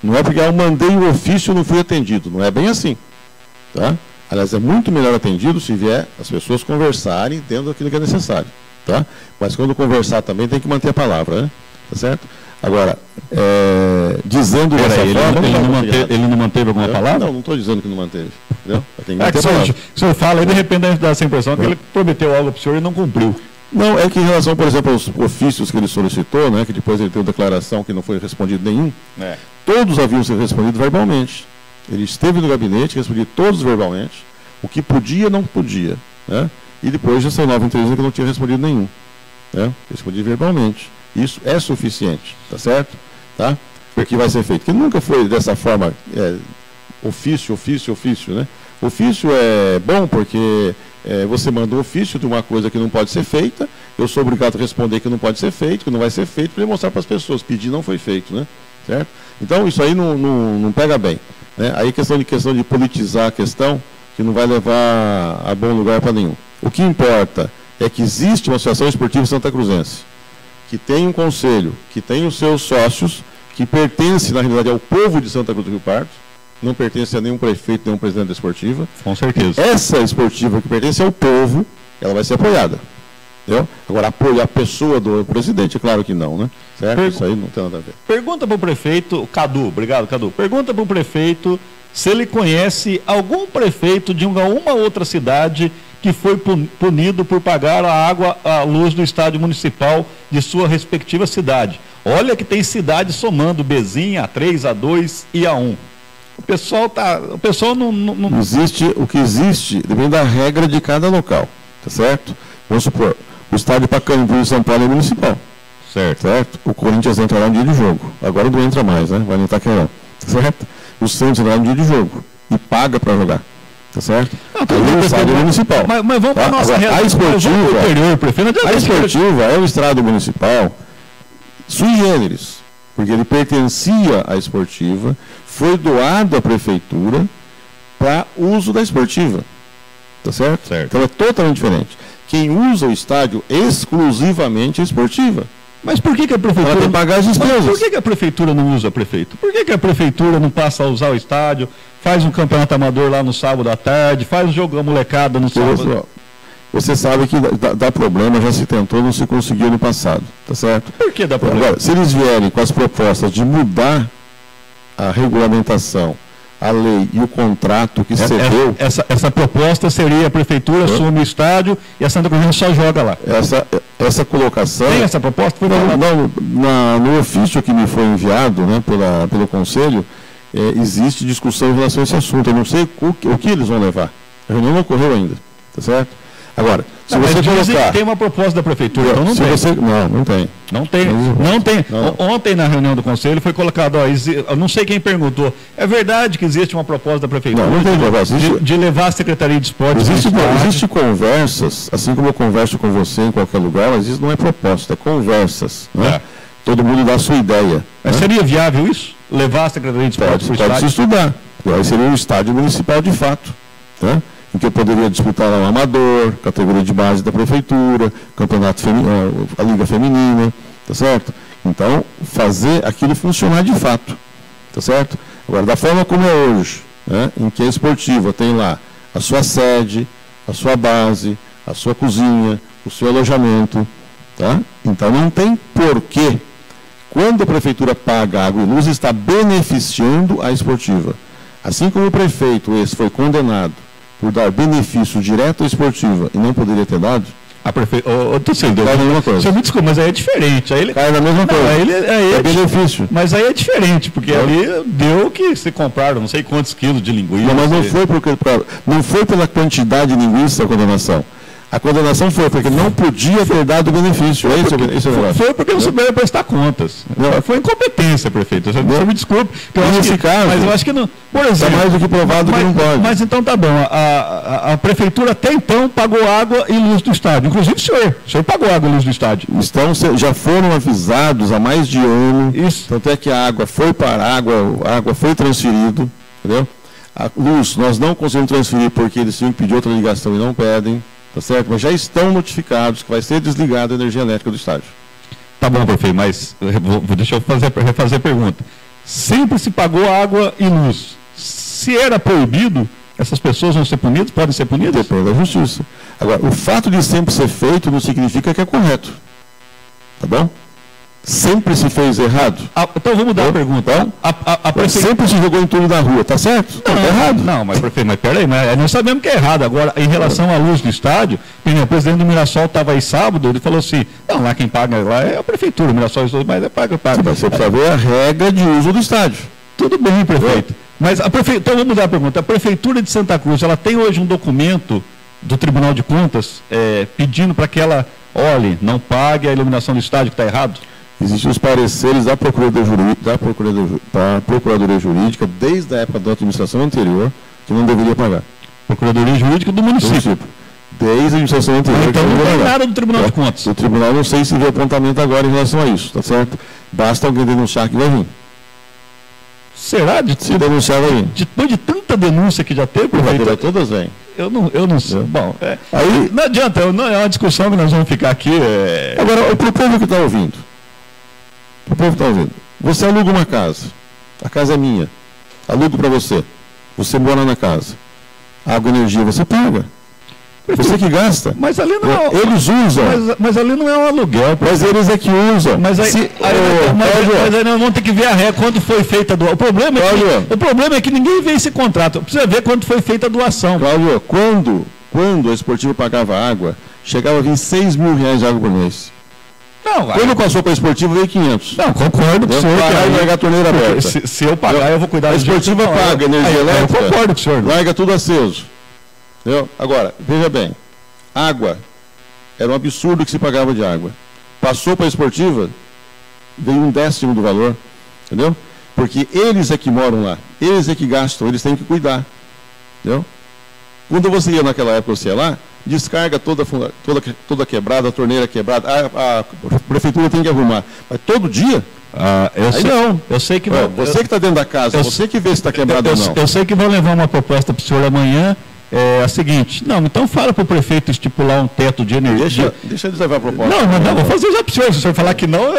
Não é porque eu mandei o ofício e não fui atendido, não é bem assim, tá? Aliás, é muito melhor atendido se vier as pessoas conversarem dentro daquilo que é necessário, tá? Mas quando conversar também tem que manter a palavra, né? Tá certo? Agora, dizendo dessa forma... Ele não manteve alguma palavra? Não estou dizendo que não manteve. Entendeu? Tem que manter a palavra. O senhor fala e de repente dá essa impressão que ele prometeu algo para o senhor e não cumpriu. Não, é que em relação, por exemplo, aos ofícios que ele solicitou, né, que depois ele deu declaração que não foi respondido nenhum, todos haviam sido respondidos verbalmente. Ele esteve no gabinete, respondia todos verbalmente, o que podia, não podia, né? E depois já saiu nova entrevista que não tinha respondido nenhum, né? Respondia verbalmente. Isso é suficiente, tá certo? Tá? O que vai ser feito? Que nunca foi dessa forma, ofício, né? Ofício é bom porque você manda um ofício de uma coisa que não pode ser feita, eu sou obrigado a responder que não pode ser feito, que não vai ser feito, para mostrar para as pessoas, pedir não foi feito, né? Certo? Então isso aí não pega bem, né? Aí questão de politizar a questão, que não vai levar a bom lugar para nenhum. O que importa é que existe uma associação esportiva santacruzense, que tem um conselho, que tem os seus sócios, que pertence, na realidade, ao povo de Santa Cruz do Rio Pardo, não pertence a nenhum prefeito, nenhum presidente da esportiva. Com certeza. Essa esportiva que pertence ao povo, ela vai ser apoiada. Entendeu? Agora, apoiar a pessoa do presidente, é claro que não, né? Certo? Isso aí não tem nada a ver. Pergunta para o prefeito, Cadu, obrigado, Cadu. Pergunta para o prefeito se ele conhece algum prefeito de uma outra cidade que foi punido por pagar a luz do estádio municipal de sua respectiva cidade. Olha que tem cidade somando Bezinha, A3, A2 e A1. O pessoal não... Existe, o que existe depende da regra de cada local, tá certo? Vamos supor, o estádio Pacaembu em São Paulo é municipal. Certo? O Corinthians entra lá no dia de jogo. Agora não entra mais, né? Vai no Itaquerão. Certo? O Santos entra lá no dia de jogo e paga para jogar. Tá certo? O estádio municipal. Mas vamos para a nossa realidade. A esportiva é o estádio municipal sui generis, porque ele pertencia à esportiva, foi doado à prefeitura para uso da esportiva. Tá certo? Então é totalmente diferente. Quem usa o estádio exclusivamente é esportiva. Mas por que a prefeitura... Ela tem que pagar as despesas. Por que a prefeitura não usa prefeito? Por que a prefeitura não passa a usar o estádio, faz um campeonato amador lá no sábado à tarde, faz um jogo da molecada no sábado? Você sabe que dá problema, já se tentou, não se conseguiu no passado, tá certo? Por que dá problema? Agora, se eles vierem com as propostas de mudar a regulamentação, a lei e o contrato que cedeu... Essa proposta seria a prefeitura assume o estádio e a Santa Cruz só joga lá. Essa colocação... Tem essa proposta? No ofício que me foi enviado, né, pelo Conselho, existe discussão em relação a esse assunto. Eu não sei o que eles vão levar. A reunião não ocorreu ainda, tá certo? Agora, se você colocar... Tem uma proposta da prefeitura, então não tem. Não tem. Não tem. Ontem, na reunião do Conselho, foi colocado, eu não sei quem perguntou, é verdade que existe uma proposta da prefeitura não tem proposta. De levar a Secretaria de Esportes... Existe conversas, assim como eu converso com você em qualquer lugar, mas isso não é proposta, é conversas. Né? Todo mundo dá a sua ideia. Mas seria viável isso? Levar a Secretaria de Esportes para o estádio? Pode se estudar. Aí seria um estádio municipal de fato. Né? Em que eu poderia disputar lá um amador, categoria de base da prefeitura, campeonato feminino, a liga feminina, tá certo? Então, fazer aquilo funcionar de fato, tá certo? Agora, da forma como é hoje, né, em que a esportiva tem lá a sua sede, a sua base, a sua cozinha, o seu alojamento, Tá? Então não tem porquê. Quando a prefeitura paga água e luz, está beneficiando a esportiva. Assim como o prefeito esse foi condenado por dar benefício direto à esportiva e não poderia ter dado, A prefeito, cai na mesma coisa. me desculpa, mas aí é diferente. Aí ele, Cai na mesma coisa. é benefício. Mas aí é diferente, porque ali deu que se compraram não sei quantos quilos de linguiça. Não, mas não foi pela quantidade de linguiça a condenação. A condenação foi porque não podia ter dado benefício. É isso, foi porque não souberam prestar contas. Não. Foi incompetência, prefeito. Você me desculpe. Mas eu acho que não. Por exemplo, está mais do que provado que não pode. Mas então tá bom. A prefeitura até então pagou água e luz do estádio. Inclusive o senhor pagou água e luz do estádio. Já foram avisados há mais de ano. Isso. Tanto é que a água foi para a água foi transferido, entendeu? A luz nós não conseguimos transferir porque eles tinham que pedir outra ligação e não pedem. Tá certo? Mas já estão notificados que vai ser desligada a energia elétrica do estádio. Tá bom, prefeito, mas deixa eu refazer a pergunta. Sempre se pagou água e luz. Se era proibido, essas pessoas vão ser punidas? Podem ser punidas? Depende da justiça. Agora, o fato de sempre ser feito não significa que é correto. Tá bom? Sempre se fez errado. Então vamos mudar a pergunta. Sempre se jogou em torno da rua, tá certo? Não, tá errado. Não, mas prefeito, mas peraí, nós sabemos que é errado. Agora, em relação à luz do estádio, o presidente do Mirassol estava aí sábado, ele falou assim, não, lá quem paga lá é a prefeitura, o Mirassol, mas paga. Você precisa ver a regra de uso do estádio. Tudo bem, prefeito. Mas então vamos mudar a pergunta. A prefeitura de Santa Cruz, ela tem hoje um documento do Tribunal de Contas pedindo para que ela, olhe, não pague a iluminação do estádio que está errado? Existem os pareceres da Procuradoria Jurídica, desde a época da administração anterior, que não deveria pagar. Procuradoria Jurídica do município. Desde a administração anterior. Então não tem nada do Tribunal de Contas. O tribunal não sei se vê apontamento agora em relação a isso, tá certo? Basta alguém denunciar que vai vir. Será? Se denunciar, vai vir. Depois de tanta denúncia que já teve, prefeito, todas vêm. Eu não sei. Bom, aí não adianta, é uma discussão que nós vamos ficar aqui. Agora, para o povo que está ouvindo, você aluga uma casa, a casa é minha, alugo para você mora na casa, água e energia você paga, você que gasta. Mas ali não eles usam. Mas ali não é um aluguel. Mas eles é que usam. Mas aí nós vamos ter que ver a regra, quando foi feita a doação. O problema é que ninguém vê esse contrato. Precisa ver quando foi feita a doação. Cláudio, quando a Esportiva pagava água, chegava a vir R$6 mil de água por mês. Não, quando passou para a Esportiva, veio 500. Não, concordo com o senhor. Pagar e largar a torneira aberta. Se eu pagar, eu vou cuidar da Esportiva paga energia elétrica. Eu concordo com o senhor. Larga tudo aceso. Entendeu? Agora, veja bem. Água. Era um absurdo que se pagava de água. Passou para a Esportiva, veio 1/10 do valor. Entendeu? Porque eles é que moram lá. Eles é que gastam. Eles têm que cuidar. Entendeu? Quando você ia naquela época, você ia lá, descarga toda quebrada, a torneira quebrada, a prefeitura tem que arrumar. Mas todo dia? Eu sei que você que está dentro da casa, você que vê se está quebrado ou não. Eu sei que vão levar uma proposta para o senhor amanhã, a seguinte, então fala para o prefeito estipular um teto de energia. Deixa eles levar a proposta. Não, vou fazer já para o senhor. Se o senhor falar que não,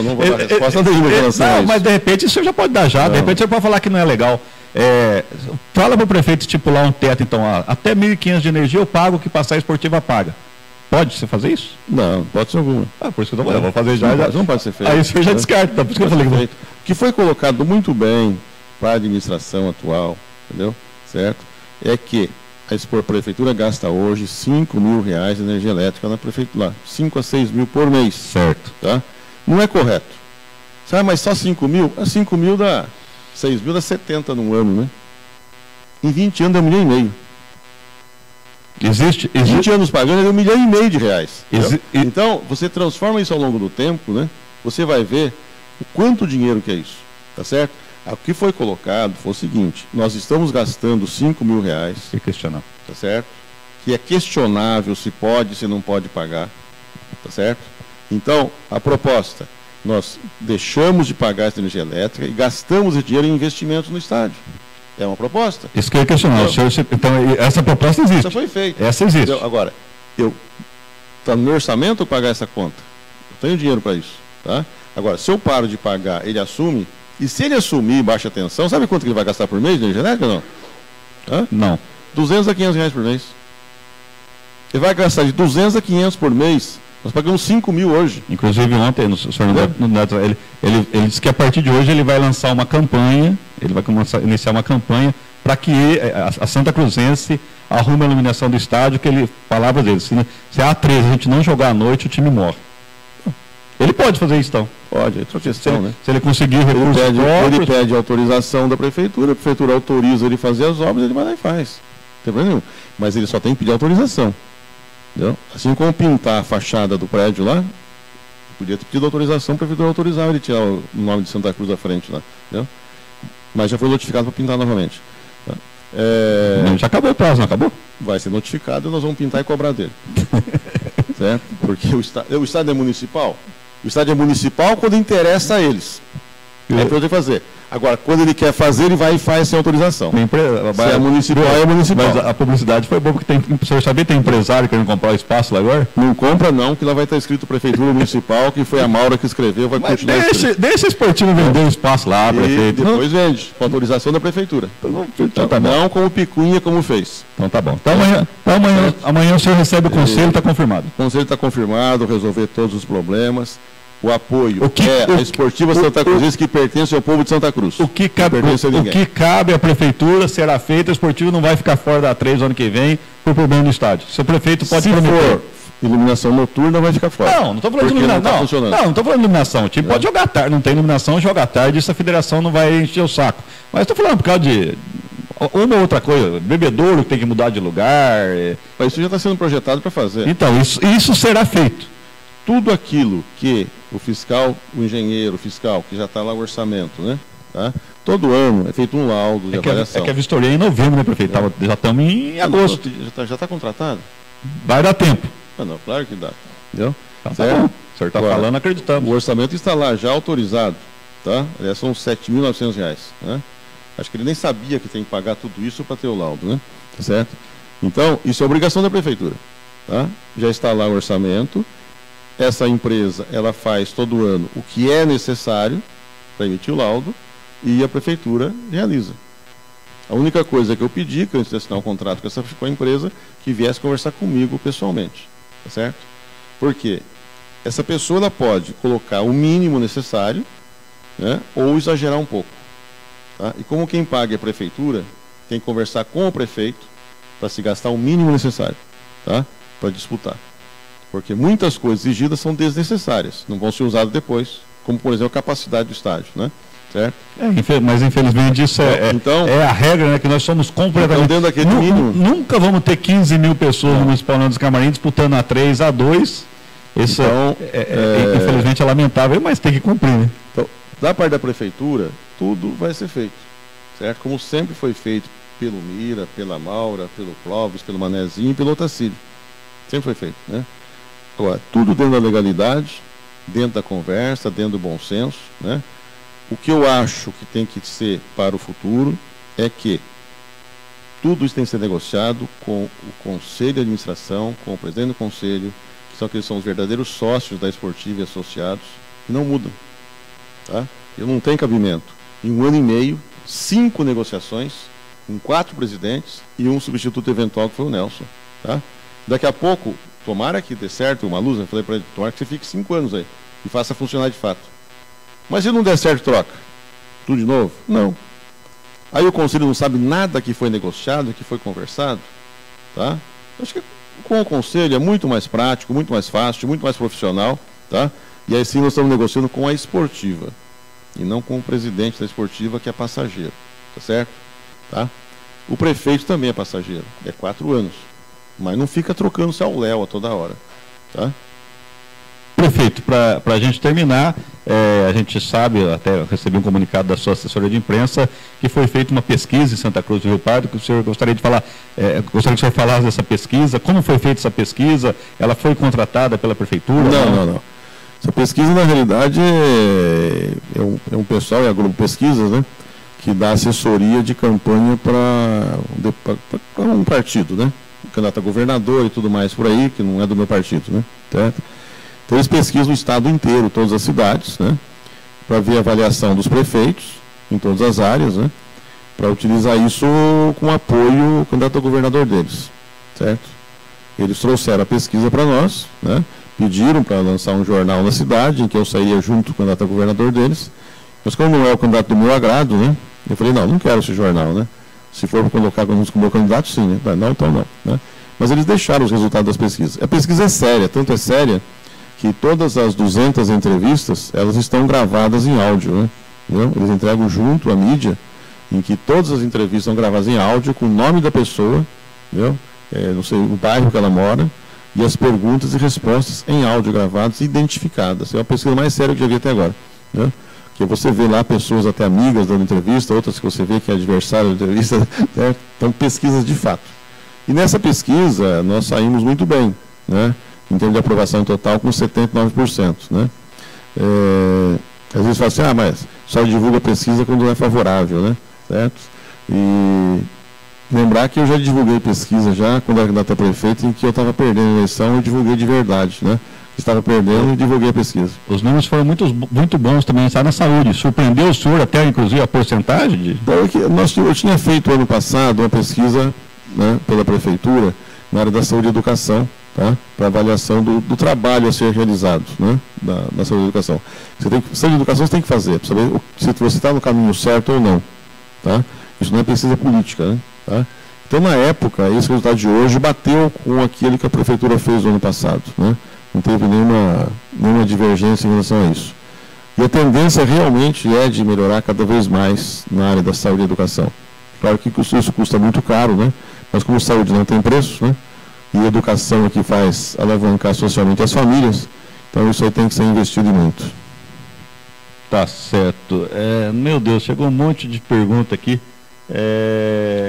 não vou dar resposta nenhuma em relação a isso. Mas de repente o senhor já pode dar já, de repente o senhor pode falar que não é legal. Fala para o prefeito estipular um teto, então, até 1.500 de energia eu pago, o que passar a Esportiva paga. Pode você fazer isso? Não, pode ser alguma. Por isso que eu vou fazer já. Não pode ser feito. Aí o senhor já descarta, por isso que eu falei. O que foi colocado muito bem para a administração atual, entendeu? Certo? É que a prefeitura gasta hoje R$5 mil de energia elétrica na prefeitura, 5 a 6 mil por mês. Certo. Tá? Não é correto. Sabe, mas só 5 mil? 5 mil dá 6 mil, dá 70 num ano, né? Em 20 anos dá R$1,5 milhão. Existe 20 anos pagando é R$1,5 milhão. Então, você transforma isso ao longo do tempo, né? Você vai ver o quanto dinheiro que é isso. Tá certo? O que foi colocado foi o seguinte: nós estamos gastando R$5 mil. Que questionar. Tá certo? Que é questionável se pode, se não pode pagar. Tá certo? Então, a proposta: nós deixamos de pagar essa energia elétrica e gastamos esse dinheiro em investimentos no estádio. É uma proposta. Isso que eu ia questionar. Então, essa proposta existe. Essa foi feita. Essa existe. Entendeu? Agora, está no meu orçamento pagar essa conta. Eu tenho dinheiro para isso. Tá? Agora, se eu paro de pagar, ele assume. E se ele assumir baixa tensão, sabe quanto que ele vai gastar por mês de energia elétrica ou não? Hã? Não. R$200 a R$500 por mês. Ele vai gastar de 200 a 500 por mês Nós pagamos 5 mil hoje. Inclusive ontem, o senhor ele disse que a partir de hoje ele vai lançar uma campanha, ele vai iniciar uma campanha para que a Santa Cruzense arrume a iluminação do estádio, que ele, palavras dele, se a A13 a gente não jogar à noite, o time morre. Ele pode fazer isso, então. Pode, é outra questão, né? Se ele conseguir recursos próprios... Ele pede autorização da prefeitura, a prefeitura autoriza ele fazer as obras, ele vai lá e faz. Não tem problema nenhum. Mas ele só tem que pedir autorização. Entendeu? Assim como pintar a fachada do prédio lá, podia ter pedido autorização, a prefeitura autorizava ele tirar o nome de Santa Cruz da frente lá. Entendeu? Mas já foi notificado para pintar novamente. Tá? Já acabou o prazo, não acabou? Vai ser notificado e nós vamos pintar e cobrar dele. Certo? Porque o estádio é municipal. O estádio é municipal quando interessa a eles. É o que eu tenho que fazer. Agora, quando ele quer fazer, ele vai e faz sem autorização. Se é municipal, é municipal. Mas a publicidade foi boa, porque o senhor sabia que tem empresário querendo comprar o espaço lá agora? Não compra não, que lá vai estar escrito Prefeitura Municipal, que foi a Maura que escreveu, vai continuar escrito. Deixa a Esportivo vender o espaço lá, prefeito. Depois vende, com autorização da Prefeitura. Então tá bom. Não como Picunha, como fez. Então tá bom. Então amanhã o senhor recebe o conselho, está confirmado. O conselho está confirmado, resolver todos os problemas. O apoio a Esportiva Santa Cruz, que pertence ao povo de Santa Cruz. O que cabe à prefeitura será feito, a Esportiva não vai ficar fora da A3 ano que vem por problema no estádio. Se o prefeito pode prometer. For iluminação noturna, vai ficar fora. Não estou falando de iluminação. Não estou falando de iluminação. O time pode jogar tarde, não tem iluminação, joga à tarde, isso a federação não vai encher o saco. Mas estou falando por causa de uma ou outra coisa, bebedouro que tem que mudar de lugar. Mas isso já está sendo projetado para fazer. Então, isso será feito. Tudo aquilo que o fiscal, o engenheiro fiscal, que já está lá o orçamento, né? Tá? Todo ano é feito um laudo de avaliação. É que a vistoria é em novembro, né, prefeito? Já estamos em agosto. Já está contratado? Vai dar tempo. Não, claro que dá. Entendeu? Então, tá bom. O senhor está falando, acreditamos. O orçamento está lá, já autorizado. Tá? Aliás, são R$ 7.900. Né? Acho que ele nem sabia que tem que pagar tudo isso para ter o laudo, né? Tá certo? Então, isso é obrigação da prefeitura. Tá? Já está lá o orçamento. Essa empresa, ela faz todo ano o que é necessário para emitir o laudo e a prefeitura realiza. A única coisa que eu pedi, que antes de assinar um contrato com a empresa, que viesse conversar comigo pessoalmente. Tá certo? Porque essa pessoa ela pode colocar o mínimo necessário, né, ou exagerar um pouco. Tá? E como quem paga é a prefeitura, tem que conversar com o prefeito para se gastar o mínimo necessário, tá? Para disputar. Porque muitas coisas exigidas são desnecessárias, não vão ser usadas depois, como, por exemplo, a capacidade do estádio, né? Certo? Mas, infelizmente, isso é a regra, né? Que nós somos completamente... Então, dentro daquele mínimo... Nunca vamos ter 15 mil pessoas no Municipal dos Camarins disputando A3, A2. Isso, então, infelizmente, é lamentável, mas tem que cumprir, né? Então, da parte da prefeitura, tudo vai ser feito, certo? Como sempre foi feito pelo Mira, pela Maura, pelo Clóvis, pelo Manezinho e pelo Otacílio. Sempre foi feito, né? Agora, tudo dentro da legalidade, dentro da conversa, dentro do bom senso, né? O que eu acho que tem que ser para o futuro é que tudo isso tem que ser negociado com o Conselho de Administração, com o presidente do Conselho, que são os verdadeiros sócios da Esportiva e associados, e não mudam. Tá? Eu não tenho cabimento. Em 1 ano e meio, 5 negociações, com 4 presidentes e um substituto eventual, que foi o Nelson. Tá? Daqui a pouco... Tomara que dê certo uma luz, eu falei para ele, tomara que você fique 5 anos aí e faça funcionar de fato. Mas se não der certo, troca. Tudo de novo? Não. Aí o conselho não sabe nada que foi negociado, que foi conversado. Tá? Acho que com o conselho é muito mais prático, muito mais fácil, muito mais profissional. Tá? E aí sim nós estamos negociando com a Esportiva e não com o presidente da Esportiva, que é passageiro. Tá certo? Tá? O prefeito também é passageiro, é 4 anos. Mas não fica trocando céu léu a toda hora. Tá? Prefeito, para a gente terminar, a gente sabe, até recebi um comunicado da sua assessoria de imprensa, que foi feita uma pesquisa em Santa Cruz do Rio Pardo, que o senhor gostaria de falar, gostaria que o senhor falasse dessa pesquisa, como foi feita essa pesquisa, ela foi contratada pela prefeitura? Não. Essa pesquisa, na realidade, é um pessoal, é a Grupo Pesquisas, né, que dá assessoria de campanha para um partido, né? Candidato a governador e tudo mais por aí, que não é do meu partido, né? Certo? Então eles pesquisam o estado inteiro, todas as cidades, né? Para ver a avaliação dos prefeitos em todas as áreas, né? Para utilizar isso com apoio ao candidato a governador deles, certo? Eles trouxeram a pesquisa para nós, né? Pediram para lançar um jornal na cidade, em que eu saía junto com o candidato a governador deles, mas como não é o candidato do meu agrado, né, eu falei, não quero esse jornal, né? Se for para colocar como meu candidato, sim, né? Não, então não, né? Mas eles deixaram os resultados das pesquisas. A pesquisa é séria, tanto é séria que todas as 200 entrevistas, elas estão gravadas em áudio, né? Entendeu? Eles entregam junto à mídia, em que todas as entrevistas são gravadas em áudio, com o nome da pessoa, entendeu? Não sei, o bairro que ela mora, e as perguntas e respostas em áudio gravadas e identificadas. É a pesquisa mais séria que eu já vi até agora, né? Que você vê lá pessoas até amigas dando entrevista, outras que você vê que é adversário da entrevista, né? Então, pesquisas de fato. E nessa pesquisa, nós saímos muito bem, né? Em termos de aprovação total, com 79%. Né? Às vezes fala assim, mas só divulga a pesquisa quando não é favorável, né? Certo? E lembrar que eu já divulguei pesquisa já, quando era candidato a prefeito, em que eu estava perdendo a eleição, eu divulguei de verdade, né? Estava perdendo e divulguei a pesquisa. Os números foram muito bons também, está na saúde. Surpreendeu o senhor até, inclusive, a porcentagem? Eu tinha feito ano passado uma pesquisa, né, pela prefeitura, na área da saúde e educação, tá? Para avaliação do trabalho a ser realizado, né, da saúde e educação. Saúde e educação você tem que fazer, para saber se você está no caminho certo ou não. Tá? Isso não é pesquisa política. Né, tá? Então, na época, esse resultado de hoje bateu com aquele que a prefeitura fez no ano passado. Né? Não teve nenhuma divergência em relação a isso. E a tendência realmente é de melhorar cada vez mais na área da saúde e educação. Claro que isso custa muito caro, né? Mas como saúde não tem preço, né? E educação é que faz alavancar socialmente as famílias, então isso aí tem que ser investido muito. Tá certo. Meu Deus, chegou um monte de pergunta aqui.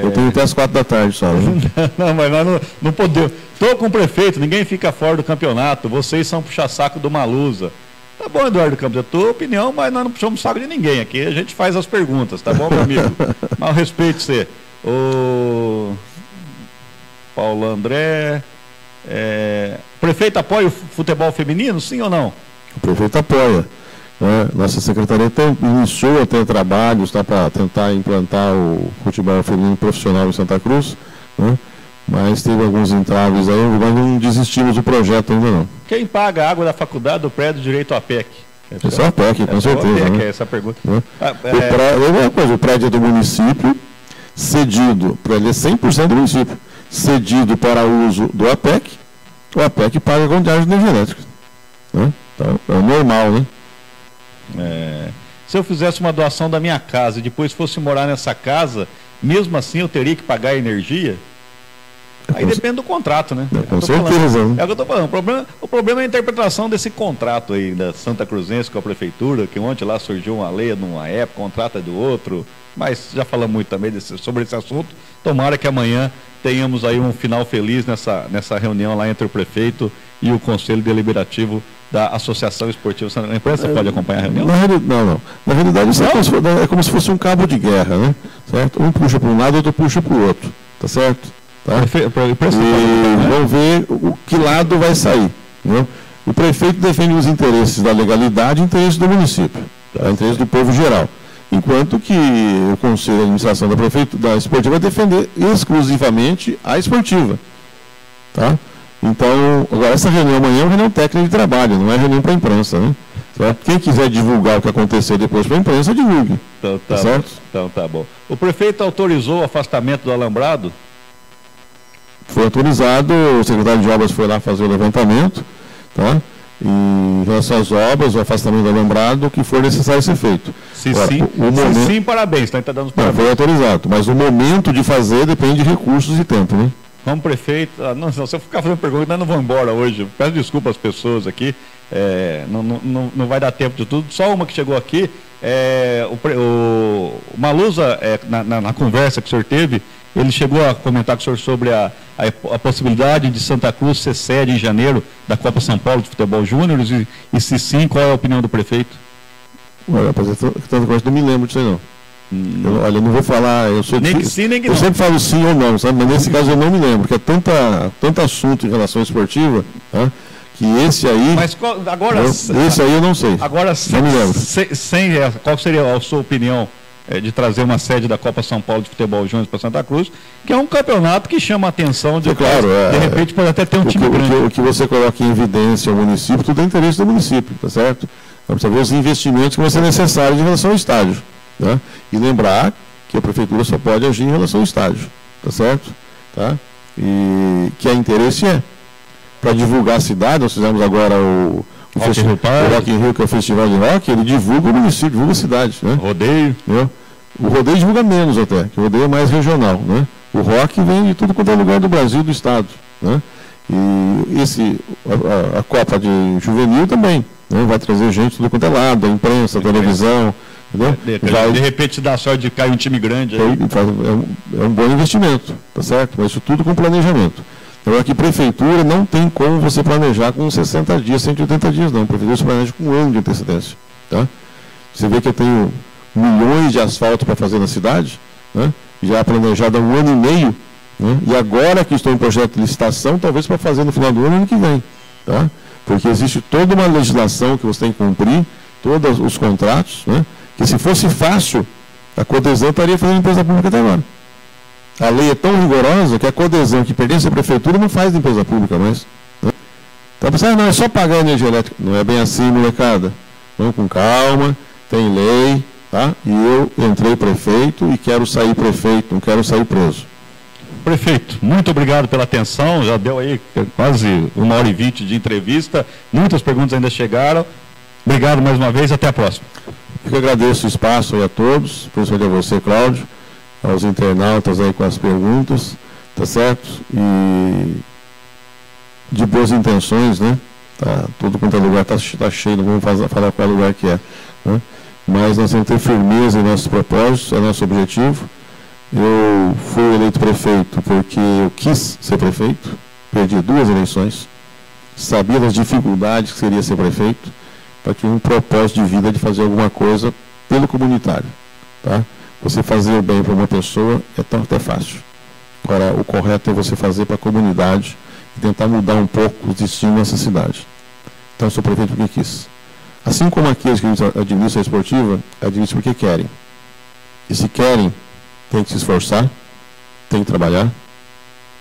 Eu tenho até as 4 da tarde só. Né? Não, mas nós não podemos. Estou com o prefeito, ninguém fica fora do campeonato, vocês são puxa-saco do Malusa. Tá bom, Eduardo Campos, é a tua opinião, mas nós não puxamos saco de ninguém aqui, a gente faz as perguntas, tá bom, meu amigo? Mas eu respeito você. O Paulo André, o prefeito apoia o futebol feminino, sim ou não? O prefeito apoia. Né? Nossa secretaria iniciou até trabalhos para tentar implantar o futebol feminino profissional em Santa Cruz, né? Mas teve alguns entraves aí, mas não desistimos do projeto ainda não. Quem paga a água da faculdade do prédio direito à PEC? Isso é a PEC, com certeza. A PEC, né? Essa pergunta. Né? O prédio é do município, cedido, ele é 100% do município, cedido para uso do APEC, o APEC paga a quantidade de energia elétrica. Né? Então, é normal, né? Se eu fizesse uma doação da minha casa e depois fosse morar nessa casa, mesmo assim eu teria que pagar a energia? Aí depende do contrato, né? Com certeza. É o que eu estou falando. O problema é a interpretação desse contrato aí da Santa Cruzense com a prefeitura, que ontem lá surgiu uma lei numa época, contrato é do outro, mas já falamos muito também sobre esse assunto. Tomara que amanhã tenhamos aí um final feliz nessa reunião lá entre o prefeito e o Conselho Deliberativo da Associação Esportiva. A imprensa pode acompanhar a reunião? Não. Na realidade, isso é como se fosse um cabo de guerra, né? Certo? Um puxa para um lado, outro puxa para o outro. Tá certo? Tá? E vão ver o que lado vai sair. Entendeu? O prefeito defende os interesses da legalidade e interesses do município, tá? Interesses do povo geral. Enquanto que o Conselho de Administração da Esportiva vai defender exclusivamente a esportiva. Tá? Então, agora essa reunião amanhã é uma reunião técnica de trabalho, não é reunião para a imprensa. Né? Quem quiser divulgar o que aconteceu depois para a imprensa, divulgue. Então, tá certo? Então tá bom. O prefeito autorizou o afastamento do alambrado? Foi autorizado, o secretário de obras foi lá fazer o levantamento, tá? E em relação às obras, o afastamento do alambrado, o que for necessário ser feito. Se sim, parabéns, tá dando os parabéns. Não, foi autorizado, mas o momento de fazer depende de recursos e tempo, né? Como prefeito, se eu ficar fazendo pergunta, nós não vamos embora hoje. Peço desculpa às pessoas aqui, não vai dar tempo de tudo. Só uma que chegou aqui, o Malusa, na conversa que o senhor teve, ele chegou a comentar com o senhor sobre a possibilidade de Santa Cruz ser sede em janeiro da Copa São Paulo de Futebol Júnior, e se sim, qual é a opinião do prefeito? Olha, não me lembro disso aí não. Eu não vou falar, eu sempre falo sim ou não, sabe? Mas nesse caso eu não me lembro, porque é tanto assunto em relação à esportiva, tá? Que esse aí. Mas agora. Esse aí eu não sei. Agora, não me lembro. Qual seria a sua opinião de trazer uma sede da Copa São Paulo de Futebol Júnior para Santa Cruz, que é um campeonato que chama a atenção de, claro, de repente pode até ter um time grande. O que você coloca em evidência ao município, tudo é interesse do município, tá certo? Vamos saber os investimentos que vão ser necessários em relação ao estádio, né? E lembrar que a prefeitura só pode agir em relação ao estádio, tá certo? Tá? E que a interesse para divulgar a cidade. Nós fizemos agora o Rock in Rio, que é o festival de rock, ele divulga o município, divulga a cidade, né? Rodeio. Né? O rodeio divulga menos até, que o rodeio é mais regional, né? O rock vem de tudo quanto é lugar do Brasil, do estado, né? E a Copa de Juvenil também, né? Vai trazer gente de tudo quanto é lado, a imprensa, a televisão, entendeu? De repente dá sorte de cair um time grande. É um bom investimento, tá certo? Mas isso tudo com planejamento. Então aqui prefeitura não tem como você planejar com 60 dias, 180 dias, não. A prefeitura se planeja com um ano de antecedência, tá? Você vê que eu tenho milhões de asfalto para fazer na cidade, né? Já planejado há um ano e meio, né? E agora que estou em projeto de licitação, talvez para fazer no final do ano que vem, tá? Porque existe toda uma legislação que você tem que cumprir, todos os contratos, né? Que se fosse fácil, a Codesão estaria fazendo empresa pública até agora. A lei é tão rigorosa que a Codesão, que pertence à prefeitura, não faz de empresa pública mais, né? Então, pensando, não, é só pagar a energia elétrica. Não é bem assim, molecada. Vamos com calma, tem lei, tá? E eu entrei prefeito e quero sair prefeito, não quero sair preso. Prefeito, muito obrigado pela atenção, já deu aí quase 1h20 de entrevista, muitas perguntas ainda chegaram. Obrigado mais uma vez, até a próxima. Eu agradeço o espaço aí a todos, principalmente a você, Cláudio, aos internautas aí com as perguntas, tá certo? E de boas intenções, né? Tá, tudo quanto é lugar está cheio, não vamos falar qual lugar que é, né? Mas nós temos que ter firmeza em nossos propósitos, é nosso objetivo. Eu fui eleito prefeito porque eu quis ser prefeito, perdi 2 eleições, sabia das dificuldades que seria ser prefeito, para ter um propósito de vida de fazer alguma coisa pelo comunitário, tá? Você fazer o bem para uma pessoa é até fácil. Agora, o correto é você fazer para a comunidade e tentar mudar um pouco o destino dessa cidade. Então, eu sou prefeito porque quis. Assim como aqueles que administram a esportiva, administram porque querem. E se querem, tem que se esforçar, tem que trabalhar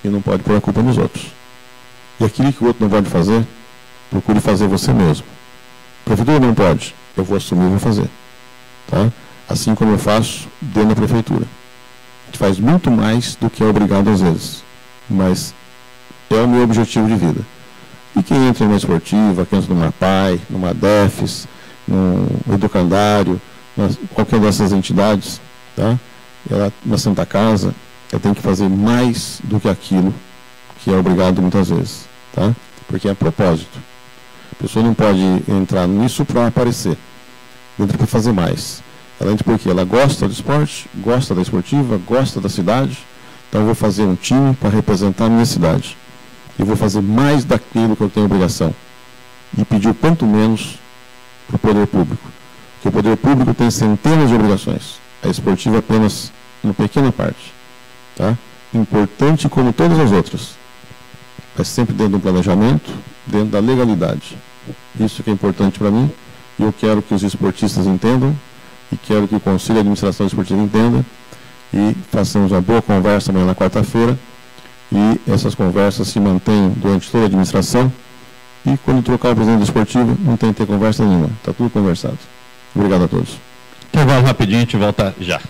e não pode pôr a culpa nos outros. E aquilo que o outro não pode fazer, procure fazer você mesmo. A prefeitura não pode, eu vou assumir e vou fazer. Tá? Assim como eu faço dentro da prefeitura. A gente faz muito mais do que é obrigado às vezes, mas é o meu objetivo de vida. E quem entra numa esportiva, quem entra numa PAI, numa DEFES, num educandário, qualquer dessas entidades, tá? Ela, na Santa Casa, ela tem que fazer mais do que aquilo que é obrigado muitas vezes, tá? Porque é propósito. A pessoa não pode entrar nisso para aparecer, entra para fazer mais. Ela entra porque ela gosta do esporte, gosta da esportiva, gosta da cidade, então eu vou fazer um time para representar a minha cidade. E vou fazer mais daquilo que eu tenho obrigação. E pedir o quanto menos para o poder público. Porque o poder público tem centenas de obrigações. A esportiva é apenas uma pequena parte. Tá? Importante como todas as outras. Mas sempre dentro do planejamento, dentro da legalidade. Isso que é importante para mim. E eu quero que os esportistas entendam. E quero que o Conselho de Administração Esportiva entenda. E façamos uma boa conversa amanhã na quarta-feira. E essas conversas se mantêm durante toda a administração. E quando trocar o presidente esportivo, não tem que ter conversa nenhuma. Está tudo conversado. Obrigado a todos. Intervalo rapidinho, a gente volta já.